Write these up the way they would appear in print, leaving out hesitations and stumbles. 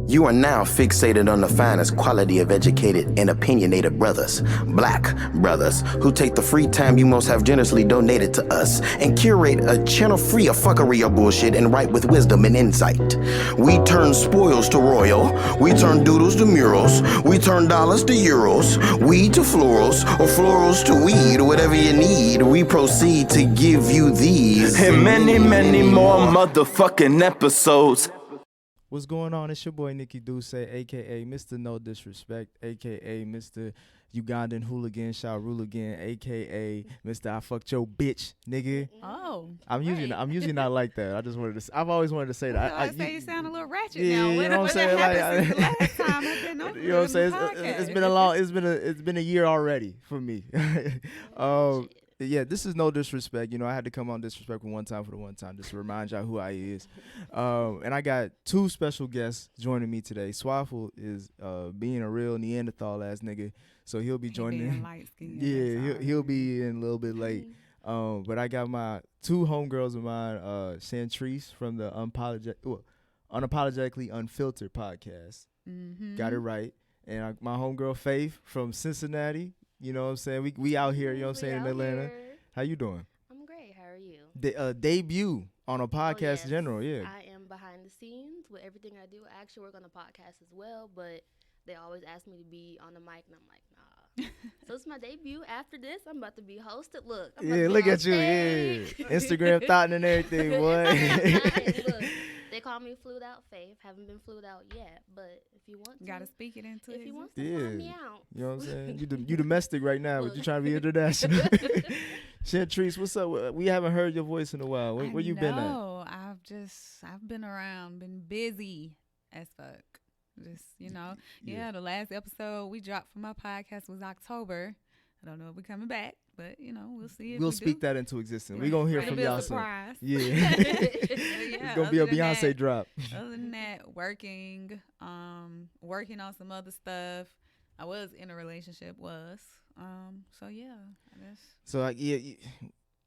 You are now fixated on the finest quality of educated and opinionated brothers, black brothers, who take the free time you most have generously donated to us and curate a channel free of fuckery or bullshit and write with wisdom and insight. We turn spoils to royal, we turn doodles to murals, we turn dollars to euros, weed to florals, or florals to weed, whatever you need. We proceed to give you these and many, many more motherfucking episodes. What's going on? It's your boy Nikki Duce, a.k.a. Mr. No Disrespect, a.k.a. Mr. Ugandan Hooligan Sharuligan, a.k.a. Mr. I fucked your bitch, nigga. Oh, I'm usually not like that. I just wanted to. I've always wanted to say that. I say you sound a little ratchet yeah, now. you know what I'm saying? Like, last time I've been on you know what I'm saying? It's been a long. It's been a year already for me. Yeah, this is no disrespect. You know, I had to come on Disrespectful one time for the one time just to remind y'all who I is. And I got two special guests joining me today. Swaffle is being a real Neanderthal ass nigga, so he'll be joining. Yeah, he'll be in a little bit late. But I got my two homegirls of mine, Chantrice from the Unapologetically Unfiltered podcast. Mm-hmm. Got it right. And my homegirl Faith from Cincinnati. You know what I'm saying? We out here, you know what I'm saying, in Atlanta. Here. How you doing? I'm great. How are you? Debut on a podcast in general, yeah. I am behind the scenes with everything I do. I actually work on the podcast as well, but they always ask me to be on the mic, and I'm like, nah. So it's my debut. After this, I'm about to be hosted. Look. Look at you, yeah. Instagram thought and everything, boy. Look, they call me flued out Faith. Haven't been flued out yet, but if you want to. Gotta speak it into it. If you want to, find me out. You know what I'm saying? You domestic right now, but you trying to be international. Chantrice, what's up? We haven't heard your voice in a while. Where you been at? No, I've been around, been busy as fuck. Just, yeah, the last episode we dropped for my podcast was October. I don't know if we're coming back, but we'll see. If we'll we speak do. that into existence. We're gonna hear from y'all soon. Yeah. It's gonna be a Beyonce drop. Other than that, working on some other stuff. I was in a relationship, so yeah, I guess. So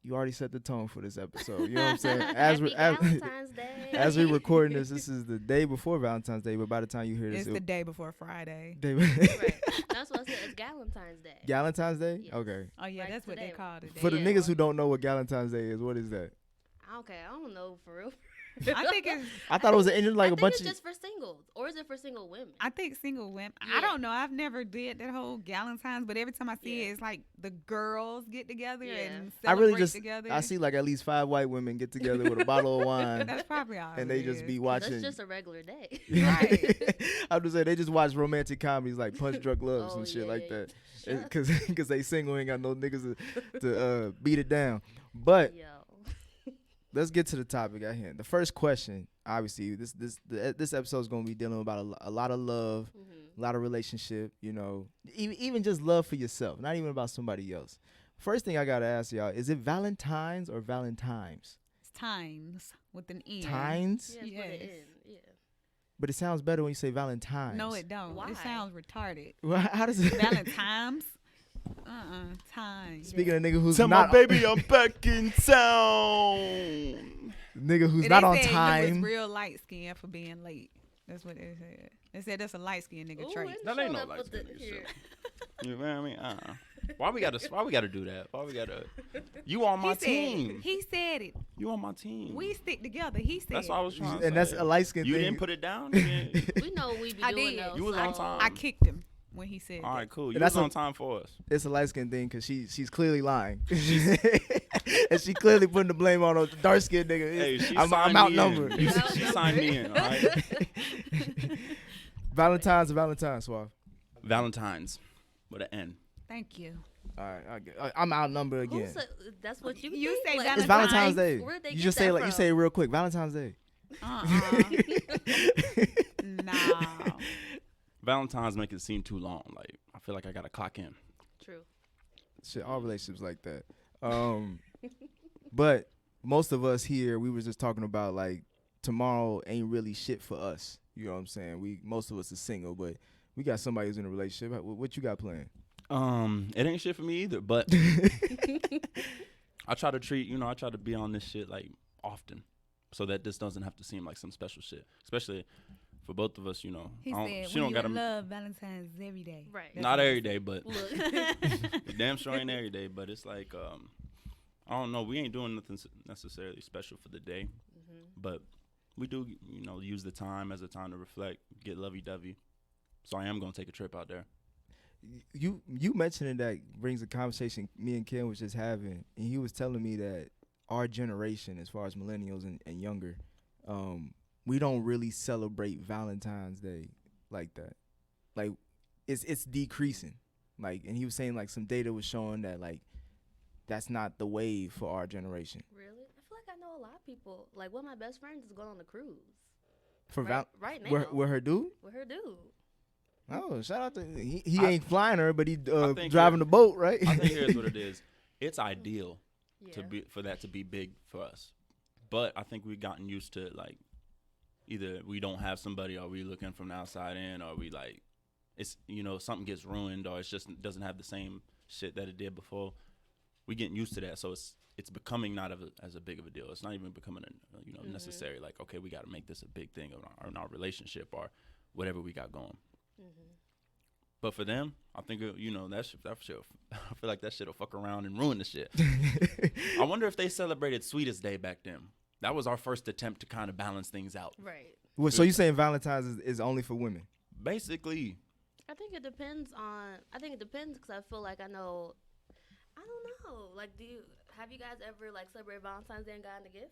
you already set the tone for this episode. You know what I'm saying? Valentine's Day. As we're recording this is the day before Valentine's Day, but by the time you hear this, it's the day before Friday. Right. That's what I said. It's Valentine's Day. Valentine's Day? Yes. Okay. Oh yeah, Right that's what today. they called it. For the niggas who don't know what Valentine's Day is, what is that? Okay, I don't know for real. I think it's. I thought it was like a bunch it's of. just for singles, or is it for single women? I think single women. Yeah. I don't know. I've never did that whole Valentine's, but every time I see it, it's like the girls get together and celebrate together. I see like at least 5 white women get together with a bottle of wine. That's probably all. And they just be watching. That's just a regular day. Right. I'm just saying they just watch romantic comedies like Punch Drunk Love and shit like that. Because they single, ain't got no niggas to beat it down. But let's get to the topic at hand. The first question, obviously, this episode is going to be dealing about a lot of love, a lot of relationship, even just love for yourself, not even about somebody else. First thing I got to ask y'all, is it Valentines or Valentimes? It's times with an N. Times? Yes. Yeah. But it sounds better when you say Valentimes. No, it don't. Why? It sounds retarded. Well, how does it? Valentimes? Time. Speaking of nigga who's Tell not. my baby I'm back in town. Nigga who's not on time. You was real light skinned for being late. That's what they said. They said that's a light skinned nigga trait. That ain't no light skin nigga shit. You know what I mean? Why we gotta do that? Why we gotta? You on my team? He said it. You on my team? We stick together. He said. That's what I was trying to say. And that's a light skin thing. You didn't put it down. We know we be I doing did. those. You was on time. I kicked him when he said. All right, cool. You That's was on time for us. It's a light skin thing because she's clearly lying. And she clearly putting the blame on the dark skinned nigga. Hey, I'm outnumbered. She signed me in. All right. Valentine's, Suave. Valentines with an N. Thank you. All right, I'm outnumbered again. That's what you You think? say Like, It's Valentine's Valentine's. Day. Where'd they You get just say that like you from? say it real quick. Valentine's Day. No. Valentine's make it seem too long. Like I feel like I gotta clock in. True. Shit, all relationships like that. But most of us here, we were just talking about like tomorrow ain't really shit for us. You know what I'm saying? Most of us are single, but we got somebody who's in a relationship. What you got planned? It ain't shit for me either, but I try to be on this shit like often so that this doesn't have to seem like some special shit. Especially for both of us, you know, He I don't, said, she when don't you gotta in love, Valentine's is every day. Right. That's not what he every said. day, but Look. it damn sure ain't every day. But it's like I don't know. We ain't doing nothing necessarily special for the day, but we do, you know, use the time as a time to reflect, get lovey-dovey. So I am gonna take a trip out there. You mentioning that brings a conversation me and Ken was just having, and he was telling me that our generation, as far as millennials and younger, we don't really celebrate Valentine's Day like that. Like it's decreasing. Like, and he was saying like some data was showing that like that's not the wave for our generation. Really? I feel like I know a lot of people. Like one of my best friends is going on a cruise. For Right now. with her dude? With her dude. Oh, shout out to he ain't flying her, but he think driving the boat, right? I think here's what it is. It's ideal Yeah. for that to be big for us, but I think we've gotten used to like either we don't have somebody, or we looking from the outside in, or we like it's, you know, something gets ruined, or it's just doesn't have the same shit that it did before. We getting used to that, so it's becoming not as a big of a deal. It's not even becoming necessary. Like, okay, we got to make this a big thing in our relationship or whatever we got going. But for them, I think that shit. I feel like that shit'll fuck around and ruin the shit. I wonder if they celebrated Sweetest Day back then. That was our first attempt to kind of balance things out. Right. Well, so you saying Valentine's is only for women? Basically, I think it depends because I feel like I don't know. Like, have you guys ever like celebrated Valentine's Day and gotten a gift?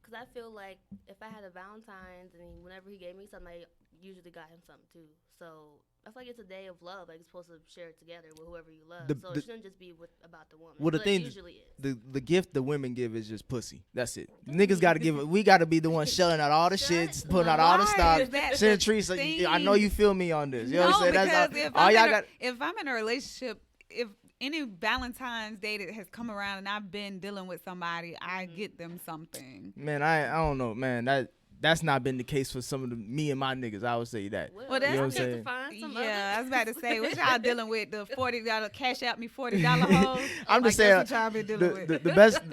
Because I feel like if I had a Valentine's and whenever he gave me something, I usually got him something too. So I feel like it's a day of love. Like, you're supposed to share it together with whoever you love. So it shouldn't just be about the woman. Well, the but thing, it usually is. the gift the women give is just pussy. That's it. Niggas got to give it. We got to be the one shelling out all the shits, putting out all the Why stock. is that Chantrice, the I know you feel me on this. You know what I'm saying? because That's if, all y'all got. if I'm in a relationship, if any Valentine's Day that has come around and I've been dealing with somebody, I get them something. Man, I don't know, man. That's not been the case for some of me and my niggas. I would say that. Well, Well, that's that's what I'm good saying. to find some Yeah, I other. was about to say, what y'all dealing with? The $40 cash out me $40 hoes? I'm just That's saying what y'all been dealing with.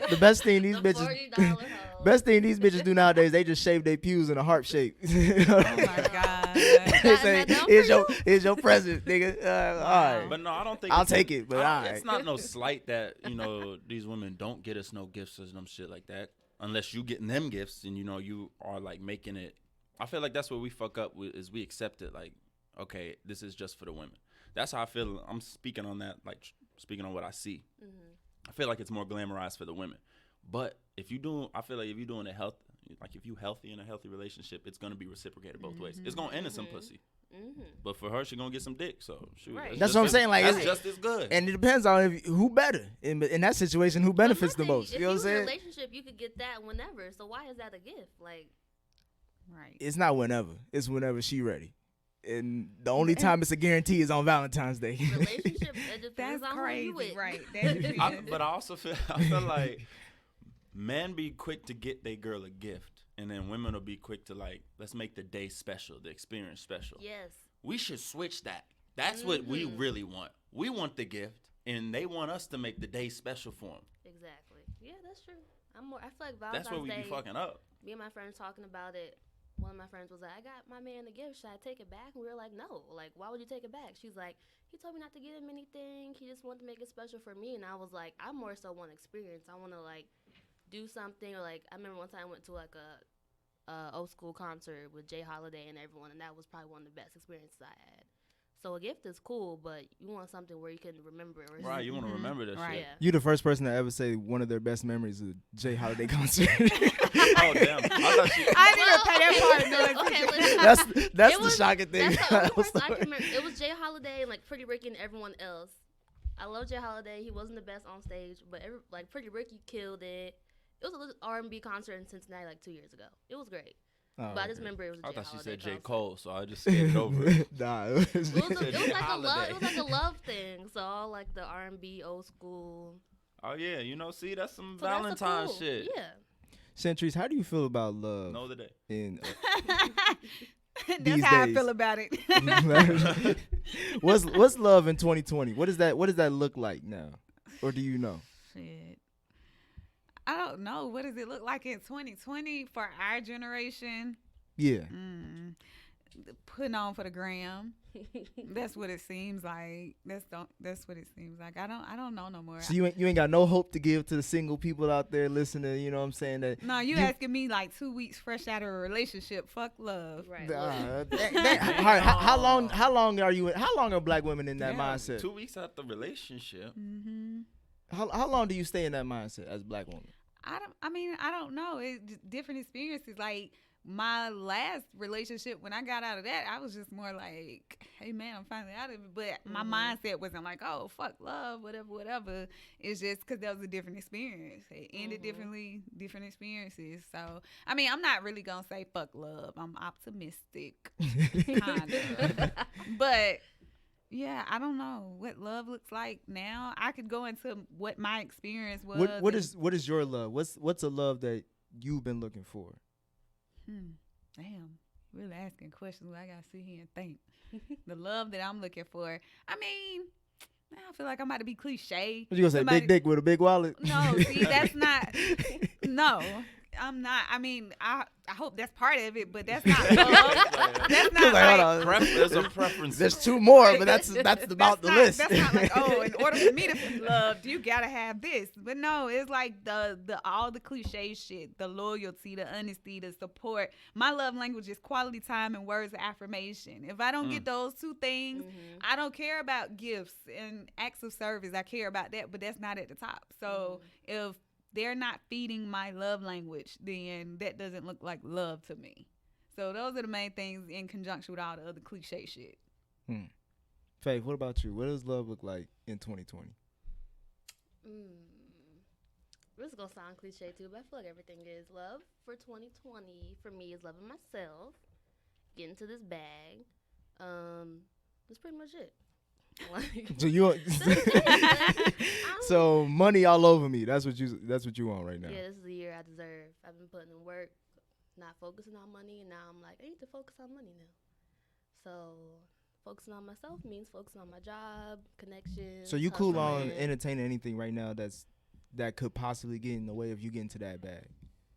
the best thing these The bitches $40 hoe. best thing these bitches do nowadays, they just shave their pews in a heart shape. Oh my God. They say, that done here's for here's your present, nigga. All right. but no, I don't think I'll it's- take it, but all It's right. not no slight that these women don't get us no gifts or some shit like that, unless you getting them gifts and you are like making it. I feel like that's what we fuck up with, is we accept it like, okay, this is just for the women. That's how I feel. I'm speaking on that, like speaking on what I see. I feel like it's more glamorized for the women. But I feel like if you're doing it like if you healthy in a healthy relationship, it's gonna be reciprocated both ways. It's gonna end in some pussy. But for her, she gonna get some dick. So shoot, Right. That's what I'm saying, like, that's it's- just as good. And it depends on who better in that situation. Who benefits the most? If You know what I'm you're in a saying? relationship, you could get that whenever. So why is that a gift? Like, Right. It's not whenever. It's whenever she ready. And the only time it's a guarantee is on Valentine's Day. relationship, it depends That's on who you crazy, with. right? That But I also feel like men be quick to get their girl a gift, and then women will be quick to like, let's make the day special, the experience special. Yes. We should switch that. That's what we really want. We want the gift, and they want us to make the day special for them. Exactly. Yeah, that's true. I feel like Valentine's That's what we Day, be fucking up. me and my friends talking about it. One of my friends was like, I got my man a gift. Should I take it back? And we were like, no. Like, why would you take it back? She's like, he told me not to get him anything. He just wanted to make it special for me. And I was like, I more so want experience. I want to, like, do something. Or, like, I remember one time I went to, like, a old school concert with Jay Holiday and everyone. And that was probably one of the best experiences I had. So a gift is cool, but you want something where you can remember it. Or Right, you want to remember this Right. shit. Yeah. You the first person to ever say one of their best memories of Jay Holiday concert. Oh, damn. I thought you... I didn't even pay that part. Okay, listen. that's It the was- shocking thing. That's the only person I can remember. It was Jay Holiday and like Pretty Ricky and everyone else. I love Jay Holiday. He wasn't the best on stage, but like Pretty Ricky killed it. It was a little R&B concert in Cincinnati like 2 years ago. It was great. Oh, But I just remember it was a I Jay thought she Holiday said J. concert. Cole, so I just skipped over it. Nah, It was, it was Jay like a love. Holiday. It was like a love thing. So all like the R&B old school. Oh, yeah. See, that's some So that's a Valentine's cool, shit. Yeah. Chantrice, how do you feel about love? Know the day. In, That's These how days. I feel about it. what's love in 2020? What does that look like now, or do you know? Shit. I don't know. What does it look like in 2020 for our generation? Yeah. Putting on for the gram. That's what it seems like. That's what it seems like. I don't know no more. So you ain't got no hope to give to the single people out there listening. You know what I'm saying? That No, you asking me like 2 weeks fresh out of a relationship. Fuck love. Right. How long are you? How long are black women in that mindset? 2 weeks out the relationship. How long do you stay in that mindset as a black woman? I don't know. It's different experiences. Like my last relationship, when I got out of that, I was just more like, hey man, I'm finally out of it. But my mindset wasn't like, oh fuck love, whatever. It's just because that was a different experience. It ended differently, different experiences. So I mean, I'm not really gonna say fuck love. I'm optimistic, kind of. But yeah, I don't know what love looks like now. I could go into what my experience was. What is your love? What's a love that you've been looking for? Damn, really asking questions. I gotta sit here and think. The love that I'm looking for. I mean, I feel like I'm about to be cliche. What you gonna say? Big dick with a big wallet? No, see, that's not. No, I'm not. I mean, I hope that's part of it, but that's not love. That's not like, There's a preference. There's 2 more, but that's about the list. That's not like, oh, in order for me to feel loved, you gotta have this. But no, it's like the all the cliche shit, the loyalty, the honesty, the support. My love language is quality time and words of affirmation. If I don't get those 2 things, I don't care about gifts and acts of service. I care about that, but that's not at the top. So if they're not feeding my love language, then that doesn't look like love to me. So those are the main things in conjunction with all the other cliche shit. Faith, what about you? What does love look like in 2020? This is going to sound cliche too, but I feel like everything is love for 2020. For me, is loving myself, getting to this bag. That's pretty much it. Like, So you so money all over me. That's what you want right now. Yeah, this is the year I deserve. I've been putting in work, not focusing on money, and now I'm like, I need to focus on money now. So focusing on myself means focusing on my job, connections. So you cool on entertaining anything right now that could possibly get in the way of you getting to that bag?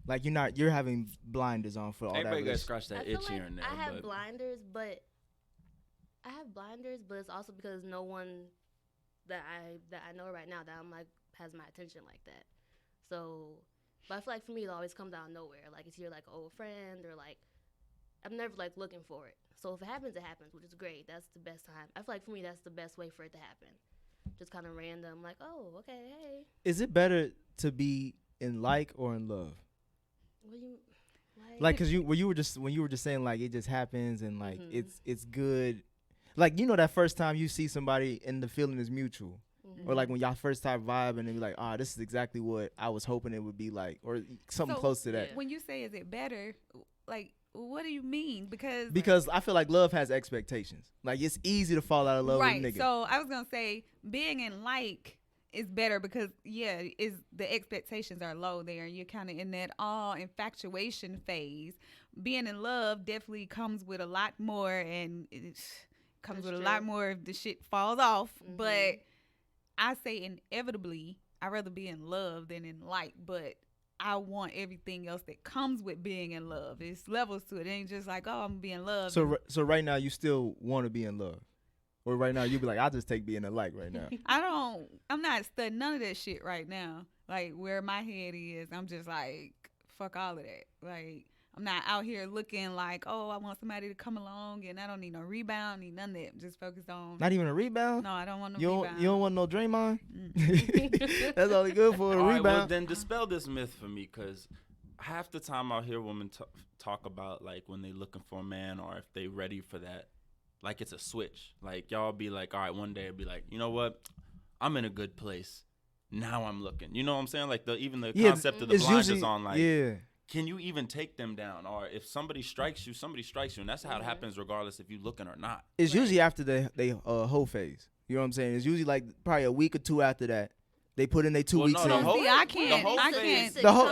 Like you're having blinders on for all Everybody that. Everybody got to scratch that itch here and there. I have blinders, but it's also because no one that I know right now that I'm like has my attention like that. So, but I feel like for me it always comes out of nowhere. Like it's either like an old friend or like I'm never like looking for it. So if it happens, which is great. That's the best time. I feel like for me that's the best way for it to happen. Just kind of random, like, oh, okay, hey. Is it better to be in like or in love? What do you like? Cause when you were just saying like it just happens and like it's good. Like, you know, that first time you see somebody and the feeling is mutual. Or like when y'all first start vibing and be like, this is exactly what I was hoping it would be like, or something close to that. When you say is it better, like what do you mean? Because I feel like love has expectations. Like it's easy to fall out of love with a nigga. So I was gonna say being in like is better because is the expectations are low there and you're kind of in that all infatuation phase. Being in love definitely comes with a lot more and comes with a lot more if the shit falls off. But I say inevitably I'd rather be in love than in like, but I want everything else that comes with being in love. It's levels to it. It ain't just like, oh, I'm gonna be in love. So right now you still want to be in love, or right now you be like, I'll just take being in like right now. I'm not studying none of that shit right now. Like where my head is, I'm just like, fuck all of that. Like I'm not out here looking like, oh, I want somebody to come along and I don't need no rebound, need none of that. I'm just focused on. Not even a rebound? No, I don't want no rebound. You don't want no Draymond? That's all good for a rebound. Well, then dispel this myth for me, because half the time I'll hear women talk about like when they looking for a man or if they ready for that, like it's a switch. Like y'all be like, all right, one day it'll be like, you know what? I'm in a good place. Now I'm looking. You know what I'm saying? Like even the concept of the blinders on, like, can you even take them down? Or if somebody strikes you, and that's how it happens regardless if you looking or not. It's usually after they whole phase. You know what I'm saying? It's usually like probably a week or two after that. They put in their 2 weeks in. I can't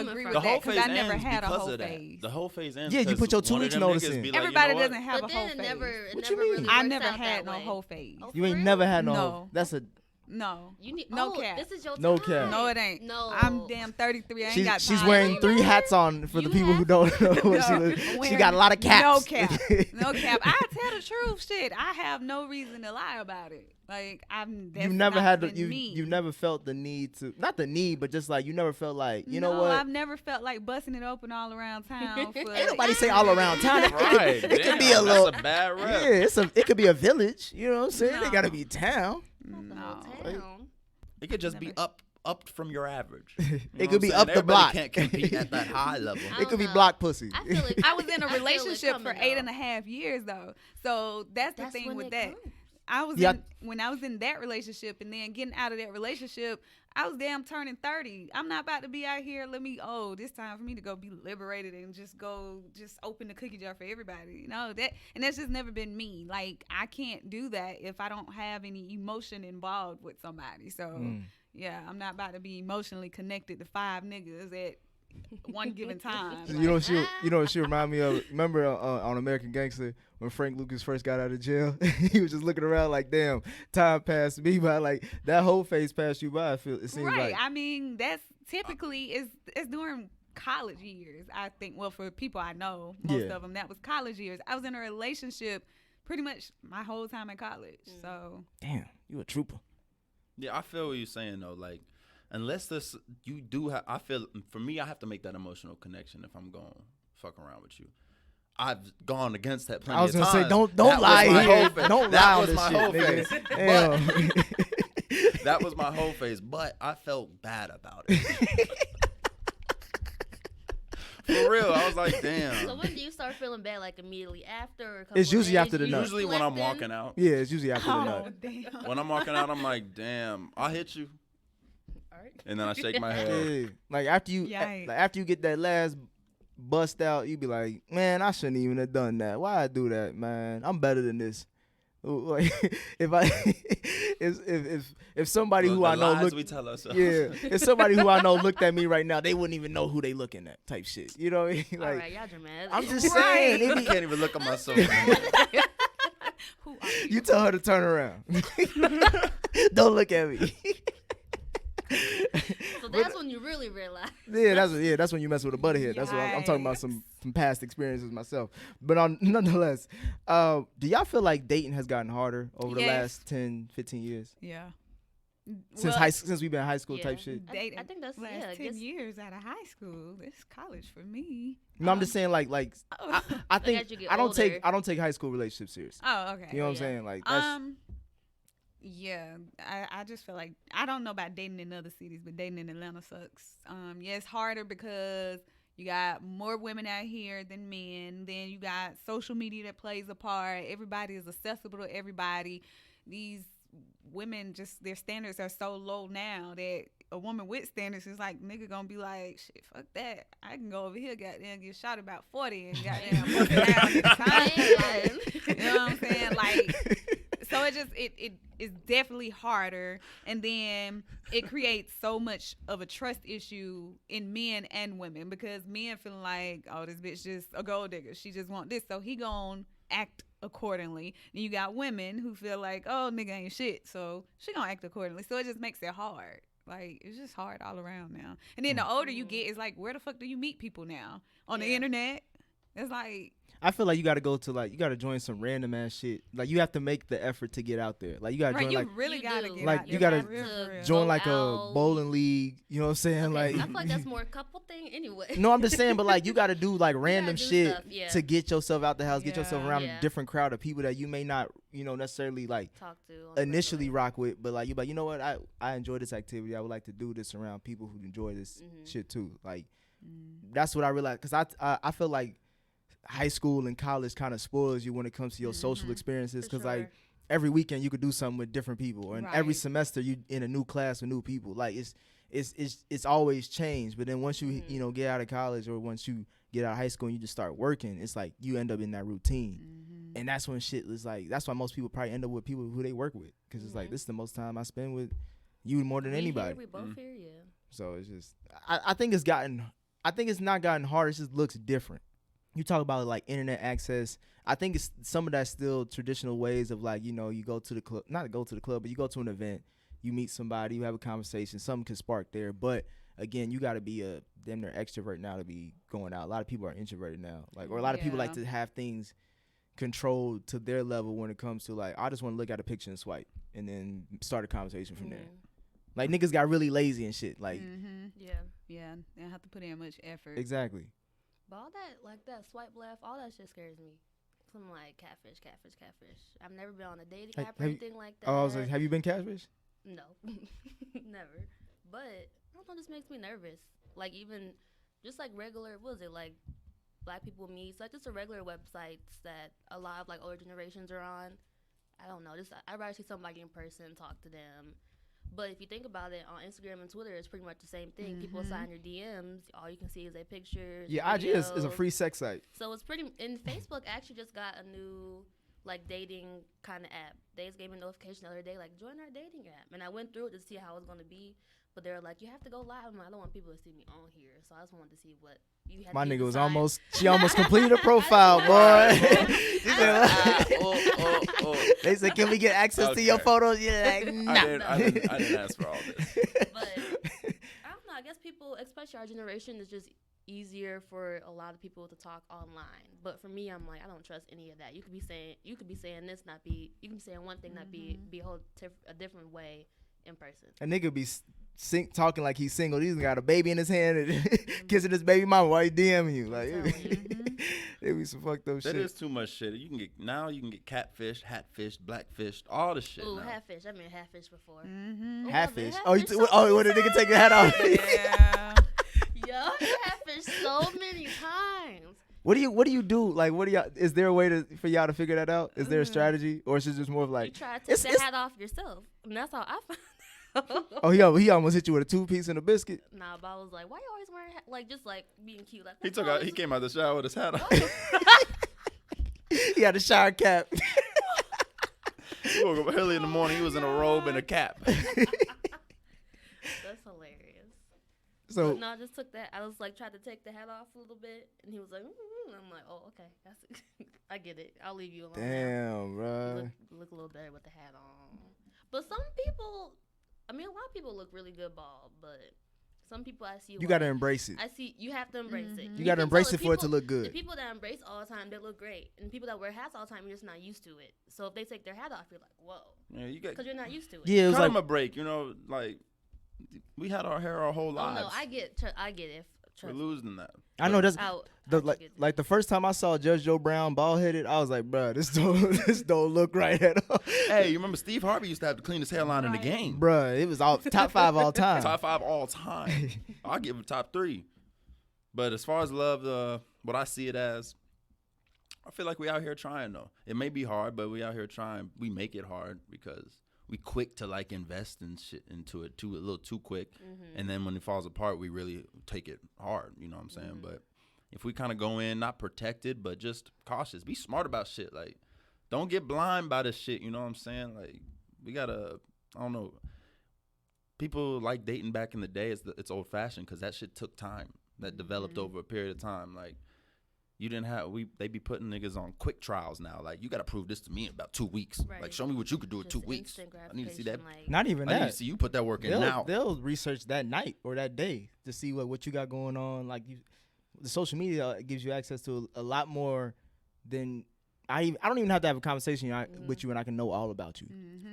agree with that because I never had a whole phase. The whole phase ends. Yeah, you put your 2 weeks notice in. Like, everybody doesn't have a whole phase. What you mean? really I works never out had that no way. whole phase. Oh, You ain't for never real? had no. No. That's a. No. You need No cap. This is your No time. cap. No, it ain't. No. I'm damn 33. I ain't got She's time. wearing 3 hats on for the You people who have- don't know. No, she wearing got a lot of caps. No cap. No cap. I tell the truth. Shit, I have no reason to lie about it. Like You never had to, you never felt the need to, not the need, but just like you never felt like, you know what? I've never felt like busting it open all around town. For, Ain't nobody say all around town. Right. It could be a little. That's a bad rep. Yeah, it could be a village. You know what I'm saying? No. It gotta be town. No. Town. It could just be up from your average. It could be up the Everybody block. can't compete at that high level. I It could be don't know. block pussy. I feel it. I was in a I feel it relationship for coming, 8.5 years though. So that's the thing when with it that. comes. I was Yeah. when I was in that relationship and then getting out of that relationship, I was damn turning 30. I'm not about to be out here. This time for me to go be liberated and just open the cookie jar for everybody. You know and that's just never been me. Like I can't do that if I don't have any emotion involved with somebody. So yeah, I'm not about to be emotionally connected to 5 niggas at one given time. You know what she remind me of? Remember on American Gangster when Frank Lucas first got out of jail? He was just looking around like, damn, time passed me by. Like that whole phase passed you by. I feel it seems right. like. I mean, that's typically it's during college years. I think. Well, for people I know, most of them, that was college years. I was in a relationship pretty much my whole time in college. So Damn, you a trooper. Yeah, I feel what you're saying though. Like, unless you do have, I feel for me, I have to make that emotional connection if I'm going to fuck around with you. I've gone against that plenty I was of gonna times. say don't That was lie my here. whole phase. Don't That lie on was this my shit, whole nigga. phase. Damn. That was my whole phase, but I felt bad about it. For real, I was like, damn. So when do you start feeling bad? Like immediately after? Or a couple It's usually days, after the you nut. Usually when I'm reflecting? walking out. Yeah, it's usually after the oh nut. damn. When I'm walking out, I'm like, damn, I hit you. All right. And then I shake my head. Yeah, like after you, Yikes. like after you get that last bust out, you be like, man, I shouldn't even have done that. Why I do that, man? I'm better than this. Like if somebody Look, who the I know lies look, we tell ourselves. yeah, if somebody who I know looked at me right now, they wouldn't even know who they looking at, type shit. You know what I mean? All Like right, y'all dramatic. I'm just Right. saying, it I be- can't even look at myself. Who are you? you tell her to turn around. Don't look at me. So that's when you really realize. That's when you mess with a butthead. That's what I'm talking about. Some past experiences myself. But nonetheless, do y'all feel like dating has gotten harder over the Yes. last 10, 15 years Yeah. since we've been in high school type Yeah. shit? I think that's last yeah. I 10 guess- years out of high school. It's college for me. No, I'm just saying like Oh, I think as you get I don't take older. I don't take high school relationships serious. oh okay. You know what I'm Yeah. saying? Like that's Yeah, I just feel like I don't know about dating in other cities, but dating in Atlanta sucks. Yeah, it's harder because you got more women out here than men. Then you got social media that plays a part. Everybody is accessible to everybody. These women just their standards are so low now that a woman with standards is like nigga gonna be like shit, fuck that. I can go over here, goddamn, get shot about 40 and goddamn bust it down in time. You know what I'm saying? Like. So it just it is definitely harder, and then it creates so much of a trust issue in men and women because men feeling like, oh, this bitch just a gold digger, she just want this, so he gon' act accordingly. And you got women who feel like, oh, nigga ain't shit, so she gonna act accordingly. So it just makes it hard. Like it's just hard all around now. And then the older you get, it's like, where the fuck do you meet people now? On the internet? It's like. I feel like you got to join some random ass shit. Like you have to make the effort to get out there. Like you got to Right, join you like really You gotta do. get Like, out you there. gotta For real, for real. join Go like a out. bowling league. You know what I'm saying? Like I feel like that's more a couple thing anyway. no, I'm just saying, but like you got to do like random do shit stuff, yeah. to get yourself out the house, get yourself Yeah. around a Yeah. different crowd of people that you may not, necessarily like Talk to on a initially regular. rock with, but like you know what, I enjoy this activity. I would like to do this around people who enjoy this shit too. Like that's what I realized because I feel like high school and college kind of spoils you when it comes to your social experiences For because sure. like every weekend you could do something with different people and every Right. semester you in a new class with new people. Like it's always changed, but then once you get out of college or once you get out of high school and you just start working, it's like you end up in that routine. And that's when shit is like, that's why most people probably end up with people who they work with. Cause it's like, this is the most time I spend with you more than We anybody. Here, we both here, yeah. So it's just, I think it's not gotten harder. It just looks different. You talk about like internet access. I think it's some of that still traditional ways of like, you go to the club, not go to the club, but you go to an event, you meet somebody, you have a conversation, something can spark there. But again, you got to be a damn near extrovert now to be going out. A lot of people are introverted now, like, or a lot of people like to have things controlled to their level when it comes to like, I just want to look at a picture and swipe and then start a conversation from there. Like niggas got really lazy and shit. Like, yeah, they don't have to put in much effort. Exactly. But all that, like that swipe left, all that shit scares me. Some like catfish. I've never been on a dating app or anything like that. Oh, I was like, have you been catfish? No, never. But I don't know, this makes me nervous. Like even just like regular, what is it, like Black People Meet, like just a regular websites that a lot of like older generations are on. I don't know, just I'd rather see somebody in person, talk to them. But if you think about it, on Instagram and Twitter, it's pretty much the same thing. People sign your DMs. All you can see is their pictures. Yeah, IG is a free sex site. So it's pretty. And Facebook actually just got a new like dating kind of app. They just gave me a notification the other day, like join our dating app. And I went through it to see how it was going to be. But they were like, you have to go live. I'm like, I don't want people to see me on here. So I just wanted to see what you had. My to nigga was sign. she almost completed a profile, boy. They said, can we get access to your photos? You're like, no. I didn't ask for all this. But I don't know. I guess people, especially our generation, is just easier for a lot of people to talk online. But for me, I'm like, I don't trust any of that. You could be saying this, not be. You can be saying one thing, not be a different way in person. A nigga be talking like he's single. He's got a baby in his hand and kissing his baby mama while he DMing you. Like, it be some fucked up shit. That is too much shit. You can get catfish, hatfish, blackfish, all the shit. Ooh, now. hatfish. I've been hatfish before. Hatfish. When the nigga take the hat off. Yeah. Yo, hatfish so many times. What do you do? Like, is there a way for y'all to figure that out? Is there a strategy, or is it just more of like, you try to take the hat off yourself, and that's how I found. Oh, he almost hit you with a 2-piece and a biscuit. Nah, but I was like, why you always wearing like just like being cute? Like He came out the shower with his hat on. He had a shower cap. He woke up early in the morning. He was in a robe and a cap. That's hilarious. So but no, I just took that. I was like, tried to take the hat off a little bit, and he was like, and I'm like, oh, okay, I get it. I'll leave you alone. Damn, bro. Look a little better with the hat on. But some people, I mean, a lot of people look really good bald, but some people I see. You gotta embrace it. I see you have to embrace it. You gotta embrace it for it to look good. The people that embrace all the time, they look great, and people that wear hats all the time, you're just not used to it. So if they take their hat off, you're like, whoa, Yeah, you got because you're not used to it. Yeah, it was cut like him a break. You know, like we had our hair our whole Oh lives. no, I get it. We're losing that. I know that's Out. like the first time I saw Judge Joe Brown bald headed, I was like, bro, this don't look right at all. Hey, you remember Steve Harvey used to have the cleanest hairline in the game. Bruh, it was all top 5 all time. Top 5 all time. I'll give him top 3. But as far as love, what I see it as, I feel like we out here trying though. It may be hard, but we out here trying. We make it hard because we quick to like invest in shit into it a little too quick, and then when it falls apart, we really take it hard. You know what I'm saying? But if we kind of go in not protected, but just cautious, be smart about shit. Like, don't get blind by this shit. You know what I'm saying? Like, we gotta. I don't know. People like dating back in the day. It's old fashioned because that shit took time. That developed over a period of time. Like, you didn't have they be putting niggas on quick trials now. Like, you gotta prove this to me in about 2 weeks. Right. Like, show me what you could do in Just 2 weeks. instant I need to see that. gratification, like, Not even I need that. to see you put that work in now. They'll research that night or that day to see what you got going on. Like, the social media gives you access to a lot more than I don't even have to have a conversation with you, and I can know all about you.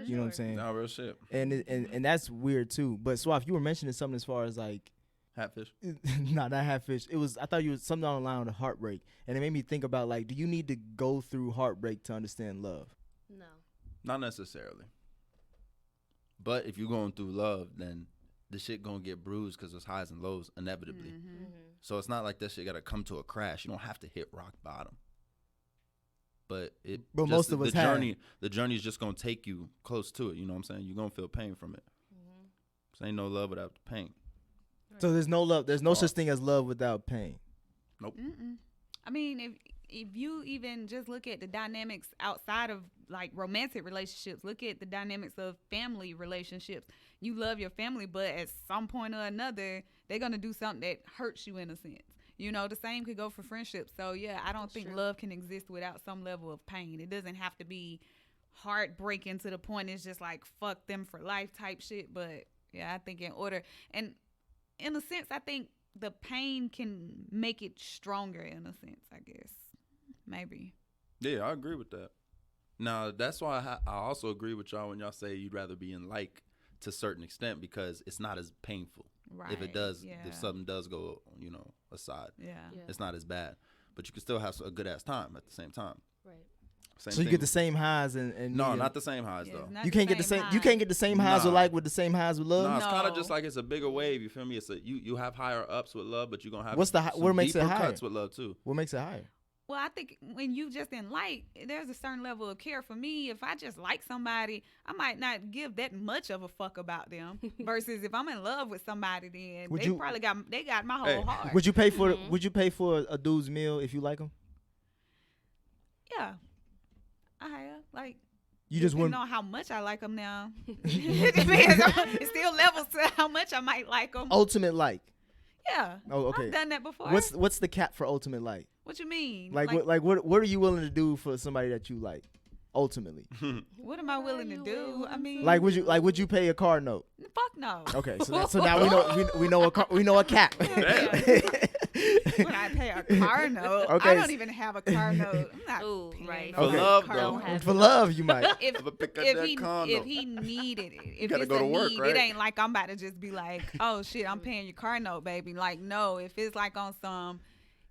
You know what I'm saying? Nah, real shit. And that's weird too. But Swaf, you were mentioning something as far as like. Hatfish. Nah, not hatfish. I thought you was something on the line with heartbreak, and it made me think about like, do you need to go through heartbreak to understand love? No. Not necessarily. But if you're going through love, then the shit gonna get bruised because it's highs and lows inevitably. So it's not like that shit gotta come to a crash. You don't have to hit rock bottom. But most of us have. The journey is just gonna take you close to it. You know what I'm saying? You're gonna feel pain from it. So ain't no love without the pain. So there's no love. There's no such thing as love without pain. Nope. I mean, if you even just look at the dynamics outside of like romantic relationships, look at the dynamics of family relationships. You love your family, but at some point or another, they're gonna do something that hurts you in a sense. You know, the same could go for friendships. So yeah, I don't think love can exist without some level of pain. It doesn't have to be heartbreaking to the point it's just like fuck them for life type shit. But yeah, I think in order, and in a sense, I think the pain can make it stronger in a sense, I guess. Maybe. Yeah, I agree with that. Now, that's why I also agree with y'all when y'all say you'd rather be in like to a certain extent, because it's not as painful. Right. If it does, yeah. if something does go, aside, Yeah. it's not as bad. But you can still have a good ass time at the same time. Right. Same So you thing get the with- same highs and No, not the same highs Yeah, though. it's not you can't get the same. You can't get the same highs with Nah. like with the same highs with love. No, it's kind No. of just like it's a bigger wave. You feel me? It's you have higher ups with love, but you're gonna have What's the some what makes it deeper higher? cuts with love too. What makes it higher? Well, I think when you just in like, there's a certain level of care. For me, if I just like somebody, I might not give that much of a fuck about them. Versus if I'm in love with somebody, then Would they you- probably got my whole Hey. heart. Would you pay for Would you pay for a dude's meal if you like him? Yeah, I have. Like, You just depending wouldn't. on how much I like them now. It depends. It still levels to how much I might like them. Ultimate like. Yeah. Oh, okay. I've done that before. What's the cap for ultimate like? What you mean? Like what are you willing to do for somebody that you like? Ultimately, What am I willing to do? I mean, like would you pay a car note? fuck no. Okay, so now we know a cap. When I pay a car note, Okay. I don't even have a car note. I'm not Ooh, paying right. no For love, car though. note. For love, you might. If, I'ma pick up if that he condo. if he needed it, if gotta it's go a to work, need, right? it ain't like I'm about to just be like, oh shit, I'm paying your car note, baby. Like, no, if it's like on some,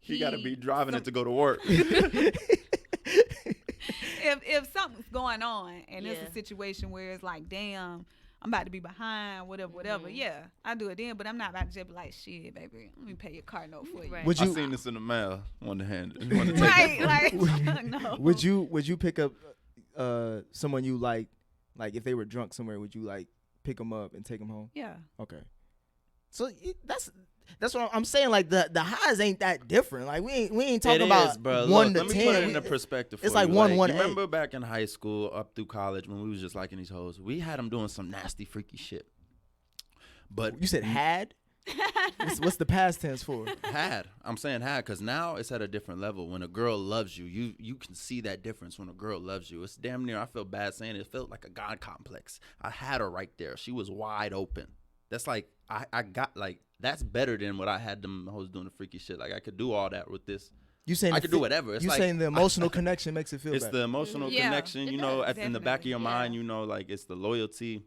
He got to be driving it to go to work. if something's going on and it's Yeah. a situation where it's like, damn, I'm about to be behind, whatever. Yeah, I do it then, but I'm not about to just be like, shit, baby, let me pay your car note for you. Right. Would I you seen this in the mail. Wanted to hand it. Wanted to take Right, it. like, no. would you pick up someone you like if they were drunk somewhere? Would you like pick them up and take them home? Yeah. Okay. So that's what I'm saying. Like the highs ain't that different. Like we ain't talking It about is, bro. 1 Look, to let me 10. put it into perspective for It's you. like 1, 1, you 8. remember back in high school, up through college, when we was just liking these hoes, we had them doing some nasty, freaky shit. But You said had. What's the past tense for? I'm saying had, because now it's at a different level. When a girl loves you, you can see that difference. When a girl loves you, it's damn near, I feel bad saying it, felt like a God complex. I had her right there. She was wide open. That's like I got like, that's better than what I had them hoes doing the freaky shit. Like I could do all that with this. You saying I the could do whatever. It's you like, saying the emotional connection makes it feel it's better. the emotional Yeah, connection, it you know, does, in the back of your definitely, mind, yeah. you know, like it's the loyalty,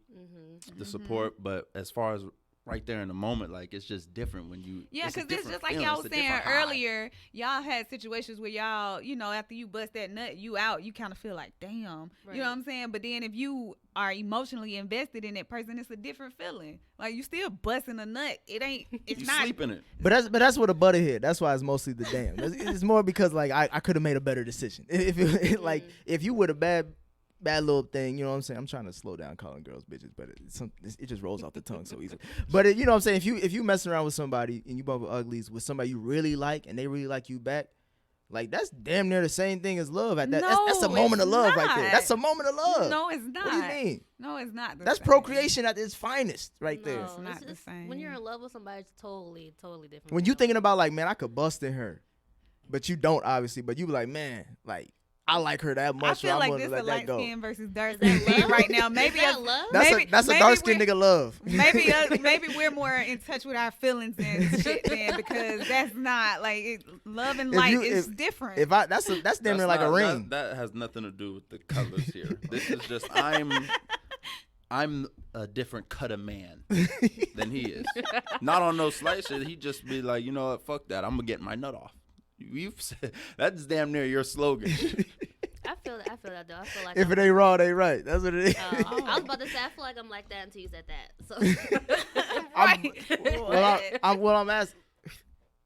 the support. But as far as right there in the moment, like it's just different when you. Yeah, it's a because it's different just like feeling. y'all It's was a saying different high. earlier, y'all had situations where y'all, after you bust that nut, you out, you kind of feel like, damn. You know Right. what I'm saying? But then if you are emotionally invested in that person, it's a different feeling. Like you still busting a nut. It ain't, it's You not. sleep in it. But that's what a butter hit. That's why it's mostly the damn. It's more because like I could have made a better decision. Like if you would have bad little thing, you know what I'm saying? I'm trying to slow down calling girls bitches, but it just rolls off the tongue so easily. But you know what I'm saying? If you messing around with somebody and you bump uglies with somebody you really like and they really like you back, like that's damn near the same thing as love. At that, that's a No, moment of it's love right there. not. That's a moment of love. No, it's not. What do you mean? No, it's not. That's same. procreation at its finest right there. No, not the When same. you're in love with somebody, it's totally different. When you thinking about like, man, I could bust in her, but you don't obviously, but you be like, man, like I like her that much. I feel so I'm like gonna this let a that light go. skin versus dark Is that skin thing love? right now. Maybe Is that us- love? That's a maybe dark skinned we're- nigga love. Maybe we're more in touch with our feelings and shit then, because that's not like love and If light you- is if- different. If I that's damn near like a ring. That has nothing to do with the colors here. This is just I'm a different cut of man than he is. Not on no slight shit. He just be like, you know what? Fuck that. I'm gonna get my nut off. You've said, that's damn near your slogan. I feel that though. I feel like If it ain't raw, it ain't right. That's what it is. I was about to say I feel like I'm like that until you said that. So right. What I'm asking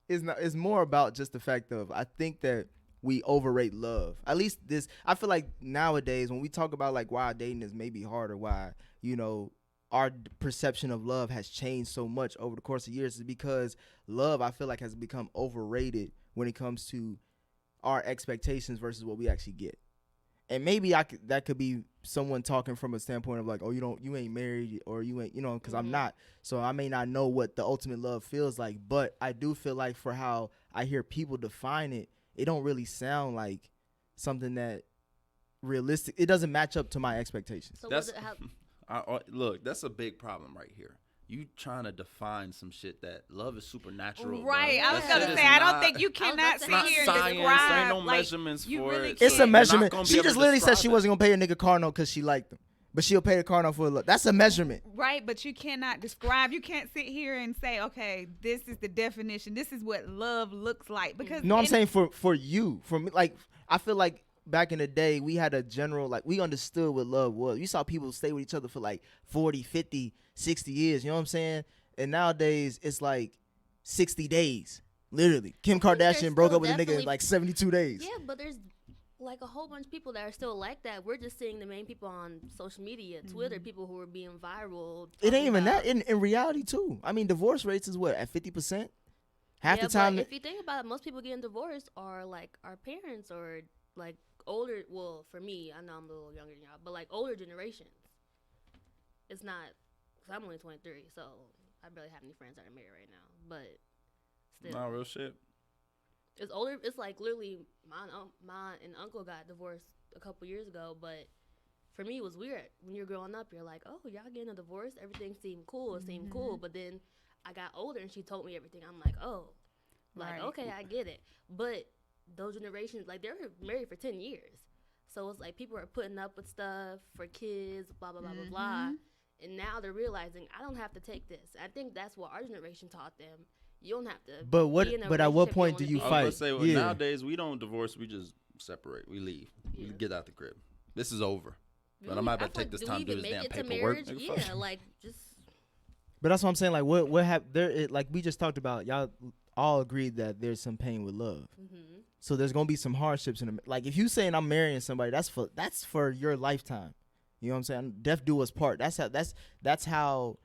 is more about just the fact of I think that we overrate love. At least I feel like nowadays when we talk about like why dating is maybe harder, why our perception of love has changed so much over the course of years is because love I feel like has become overrated when it comes to our expectations versus what we actually get. And maybe that could be someone talking from a standpoint of like, oh, you ain't married or you ain't, because I'm not. So I may not know what the ultimate love feels like, but I do feel like for how I hear people define it, it don't really sound like something that realistic. It doesn't match up to my expectations. So That's was it how, look. That's a big problem right here. You trying to define some shit that love is supernatural. Right. Bro. I was That gonna shit say is I don't not- think you I was about cannot to sit say, It's here not and science. describe. There ain't no like, measurements you for really it. It's a can't. measurement. You're not gonna be She able just to literally said describe she it. wasn't gonna pay a nigga car note because she liked him, but she'll pay a car note for love. That's a measurement. Right, but you cannot describe. You can't sit here and say, okay, this is the definition. This is what love looks like. Because No, I'm saying for you, for me, like I feel like back in the day we had a general, like we understood what love was. We saw people stay with each other for like 40, 50, 60 years. You know what I'm saying? And nowadays it's like 60 days. Literally, Kim think there's Kardashian broke still up with a nigga in definitely- like 72 days. yeah, but there's like a whole bunch of people that are still like that. We're just seeing the main people on social media, Twitter, people who are being viral. It ain't talking even about- that in reality too. I mean, divorce rates is what, at 50%? Half yeah, the time. But if you think about it, most people getting divorced are like our parents or like older. Well, for me, I know I'm a little younger than y'all, but like older generations. It's not. Cause I'm only 23, so I barely have any friends that are married right now. But still, Nah, real shit. it's older. It's like literally my and uncle got divorced a couple years ago, but for me it was weird. When you're growing up, you're like, oh, y'all getting a divorce? Everything seemed cool. It seemed cool. But then I got older and she told me everything. I'm like, oh, like Right. okay, I get it. But those generations, like, they were married for 10 years, so it's like people are putting up with stuff for kids, blah blah blah blah blah. And now they're realizing I don't have to take this. I think that's what our generation taught them. You don't have to. But what? be in a But at what relationship point do wanna you be I in. fight? was gonna say, well, Yeah. nowadays we don't divorce. We just separate. We leave. We Yeah. get out the crib. This is over. Do But we- I'm not I about to feel take this do time we to do even this damn make it to paperwork. marriage? Nigga, fuck Yeah, like just But that's what I'm saying. Like, what happened there? Like we just talked about, y'all all agreed that there's some pain with love. So there's gonna be some hardships in the, like if you saying I'm marrying somebody, that's for your lifetime. You know what I'm saying? Death do us part. That's how That's how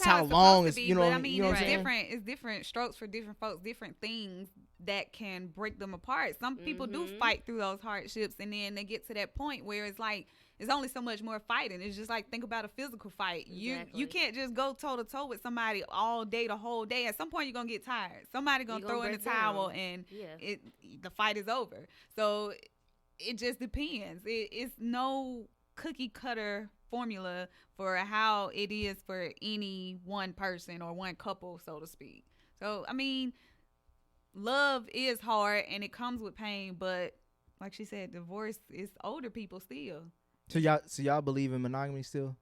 how it's long supposed is, to be, you know. but I mean, you know what it's I'm saying? different. It's different strokes for different folks, different things that can break them apart. Some people do fight through those hardships, and then they get to that point where it's like it's only so much more fighting. It's just like think about a physical fight. Exactly. You can't just go toe to toe with somebody all day, the whole day. At some point, you're gonna get tired. Somebody gonna You throw gonna in the break towel, down. and Yeah. the fight is over. So it just depends. It's no cookie cutter formula for how it is for any one person or one couple, so to speak. So I mean, love is hard and it comes with pain, but like she said, divorce is older people still. So y'all believe in monogamy still?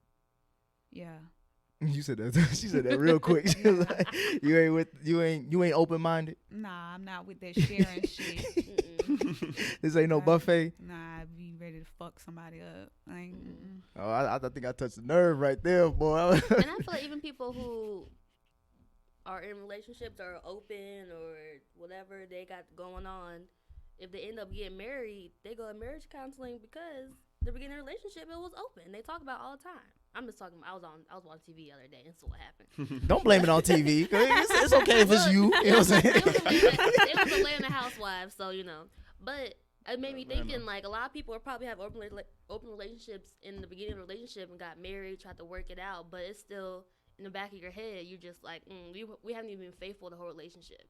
Yeah. You said that. She said that real quick. She was like, you ain't open minded. Nah, I'm not with that sharing shit. This ain't no buffet. Nah, I be ready to fuck somebody up. Like, Oh, I think I touched the nerve right there, boy. And I feel like even people who are in relationships or open or whatever they got going on, if they end up getting married, they go to marriage counseling because the beginning of the relationship it was open. They talk about it all the time. I'm just talking. I was watching TV the other day, and this is what happened. Don't blame it on TV. 'Cause it's okay if it's you. You know what I'm saying? It was Atlanta Housewives, so you know. But it made me thinking like a lot of people probably have open relationships in the beginning of the relationship and got married, tried to work it out, but it's still in the back of your head. You're just like, we haven't even been faithful the whole relationship.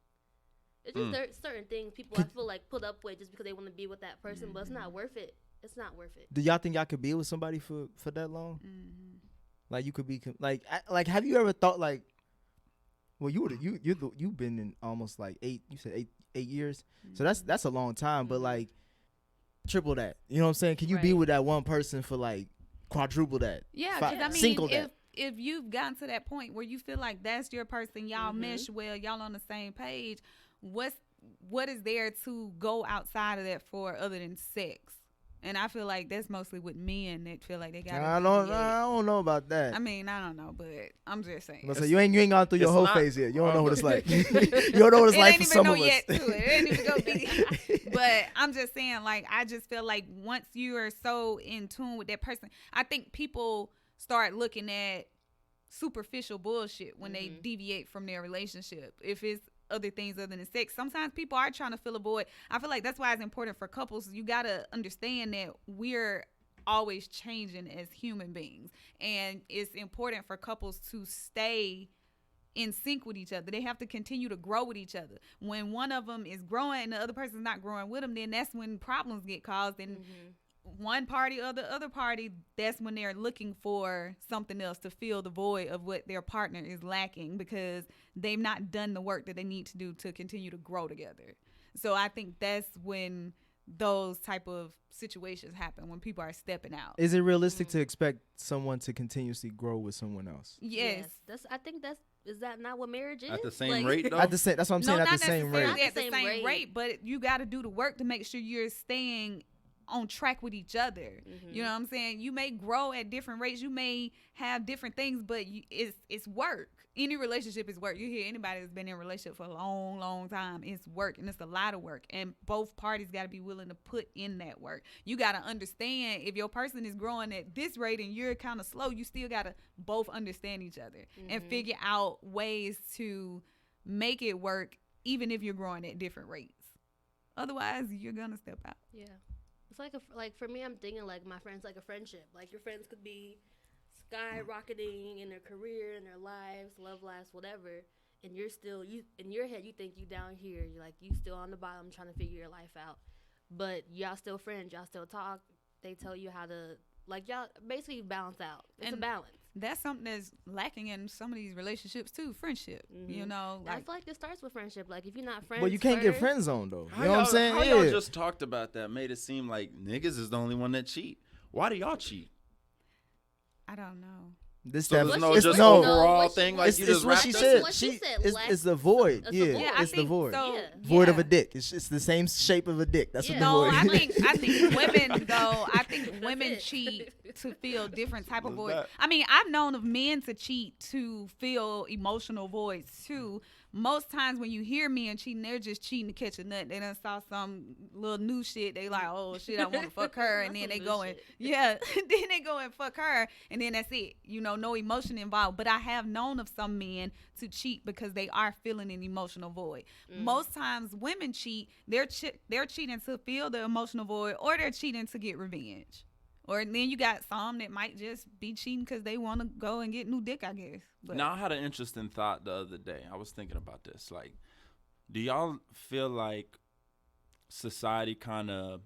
It's just there certain things people I feel like put up with just because they want to be with that person, but it's not worth it. It's not worth it. Do y'all think y'all could be with somebody for that long? Like you could be like have you ever thought like, well you've been in almost like 8 years, so that's a long time, but like triple that. You know what I'm saying? Can you be Right. with that one person for like quadruple that? yeah, Fi- because I mean, single that. if you've gotten to that point where you feel like that's your person, y'all mesh well, y'all on the same page, what is there to go outside of that for other than sex? And I feel like that's mostly with men that feel like they got. I don't know about that. I mean, I don't know, but I'm just saying. But so you ain't gone through your it's whole not- phase yet. You don't know what it's like. You don't know what it's It like ain't for even some no of us. yet to it. It ain't even gonna be. But I'm just saying, like, I just feel like once you are so in tune with that person, I think people start looking at superficial bullshit when they deviate from their relationship. If it's other things other than sex, sometimes people are trying to fill a void. I feel like that's why it's important for couples. You gotta understand that we're always changing as human beings, and it's important for couples to stay in sync with each other. They have to continue to grow with each other. When one of them is growing and the other person's not growing with them, then that's when problems get caused. And one party or the other party, that's when they're looking for something else to fill the void of what their partner is lacking because they've not done the work that they need to do to continue to grow together. So I think that's when those type of situations happen, when people are stepping out. Is it realistic to expect someone to continuously grow with someone else? Yes. I think is that not what marriage is? At the same Like, rate, though? At the same, that's what I'm saying. No, At the not same rate. necessarily at the Same same rate. rate, but you got to do the work to make sure you're staying on track with each other. You know what I'm saying? You may grow at different rates. You may have different things, but it's work. Any relationship is work. You hear anybody that's been in a relationship for a long, long time, it's work, and it's a lot of work. And both parties got to be willing to put in that work. You got to understand if your person is growing at this rate and you're kind of slow, you still got to both understand each other and figure out ways to make it work, even if you're growing at different rates. Otherwise, you're going to step out. Yeah. It's like for me, I'm thinking like my friends like a friendship. Like your friends could be skyrocketing in their career, in their lives, love lives, whatever. And you're still, in your head, you think you down here. You're like, you still on the bottom trying to figure your life out. But y'all still friends. Y'all still talk. They tell you how to, like, y'all basically balance out. It's a balance. That's something that's lacking in some of these relationships too. Friendship, you know. I feel like it starts with friendship. Like if you're not friends, Well, you can't get first- friend zone though. How You know what I'm saying? How Yeah. y'all just talked about that made it seem like niggas is the only one that cheat. Why do y'all cheat? I don't know. This So that there's What no she- just what- no, overall what she- thing like it's, you it's just what wrapped she up? said. What she said, It's the void. it's the Yeah, void. Yeah, I it's the think void. so. Yeah. Void of yeah. a dick. It's the same shape of a dick. That's Yeah. what No, the void. I think women though. I think That's women it. cheat to feel different type of What's voids. that? I mean, I've known of men to cheat to feel emotional voids too. Most times when you hear men cheating, they're just cheating to catch a nut. They done saw some little new shit. They like, oh shit, I want to fuck her, and That's then some they new go and shit. yeah, then they go and fuck her, and then that's it. You know, no emotion involved. But I have known of some men to cheat because they are feeling an emotional void. Most times, women cheat. They're cheating to feel the emotional void, or they're cheating to get revenge. Or then you got some that might just be cheating because they want to go and get new dick, I guess. But Now, I had an interesting thought the other day. I was thinking about this. Like, do y'all feel like society kind of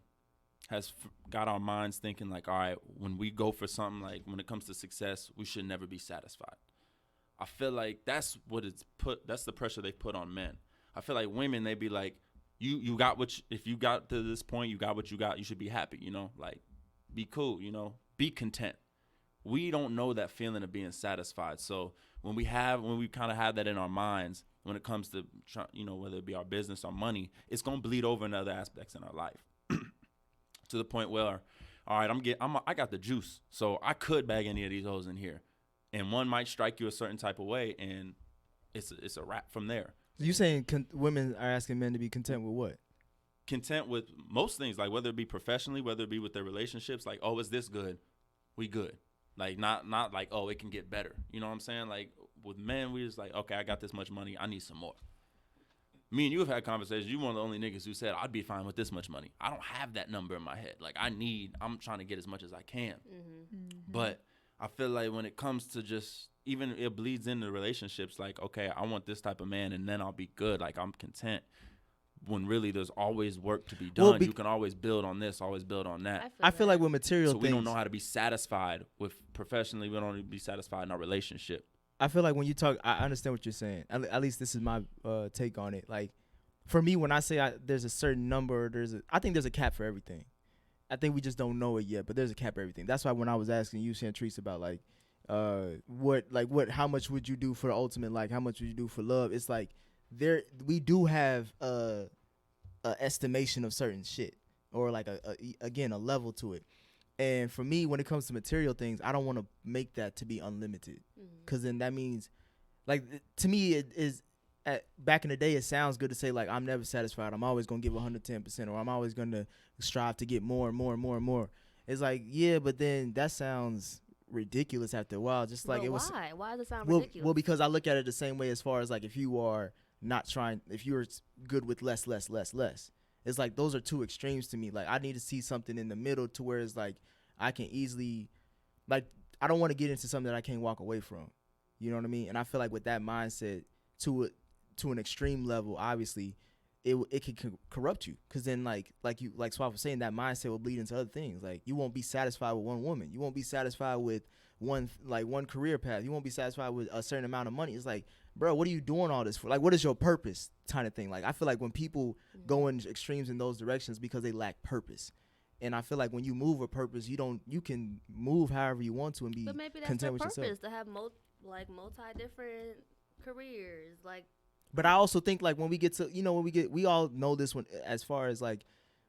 has got our minds thinking like, all right, when we go for something, like when it comes to success, we should never be satisfied? I feel like that's the pressure they put on men. I feel like women, they be like, you got if you got to this point, you got what you got, you should be happy, you know, like, be cool, you know, be content. We don't know that feeling of being satisfied. So when we kind of have that in our minds, when it comes to, you know, whether it be our business or money, it's going to bleed over in other aspects in our life to the point where, all right, I got the juice. So I could bag any of these hoes in here, and one might strike you a certain type of way, and it's a wrap from there. You saying women are asking men to be content with what? Content with most things, like whether it be professionally, whether it be with their relationships, like, oh, is this good? We good. Like, not like, oh, it can get better. You know what I'm saying? Like, with men, we just like, okay, I got this much money, I need some more. Me and you have had conversations. You're one of the only niggas who said, I'd be fine with this much money. I don't have that number in my head. Like, I'm trying to get as much as I can. But I feel like when it comes to just, even it bleeds into relationships, like, okay, I want this type of man, and then I'll be good. Like, I'm content. When really there's always work to be done. Well, You can always build on this, always build on that. I feel like with material So things, we don't know how to be satisfied with professionally. We don't be satisfied in our relationship. I feel like when you talk, I understand what you're saying. At least this is my take on it. Like, for me, when I say there's a certain number, I think there's a cap for everything. I think we just don't know it yet, but there's a cap for everything. That's why when I was asking you, Chantrice, about how much would you do for the ultimate, like how much would you do for love? It's like we do have a estimation of certain shit, or like a level to it. And for me, when it comes to material things, I don't want to make that to be unlimited, because then that means, like, to me, it is. Back in the day, it sounds good to say, like, I'm never satisfied. I'm always gonna give 110%, or I'm always gonna strive to get more and more and more and more. It's like, yeah, but then that sounds ridiculous after a while. Just like, But it was. why? Why does it sound Well, ridiculous? because I look at it the same way as far as, like, if you're good with less. It's like those are two extremes to me. Like, I need to see something in the middle to where it's like I can easily, like, I don't want to get into something that I can't walk away from. You know what I mean? And I feel like with that mindset to an extreme level, obviously, it can corrupt you, because then like Swap was saying, that mindset will bleed into other things. Like you won't be satisfied with one woman, you won't be satisfied with one career path, you won't be satisfied with a certain amount of money. It's like, bro, what are you doing all this for? Like, what is your purpose, kind of thing. Like, I feel like when people go in extremes in those directions, because they lack purpose. And I feel like when you move a purpose, you can move however you want to and be But maybe that's content their with purpose, yourself. to have multi different careers. Like, But I also think, like, when we get to, we all know this one, as far as like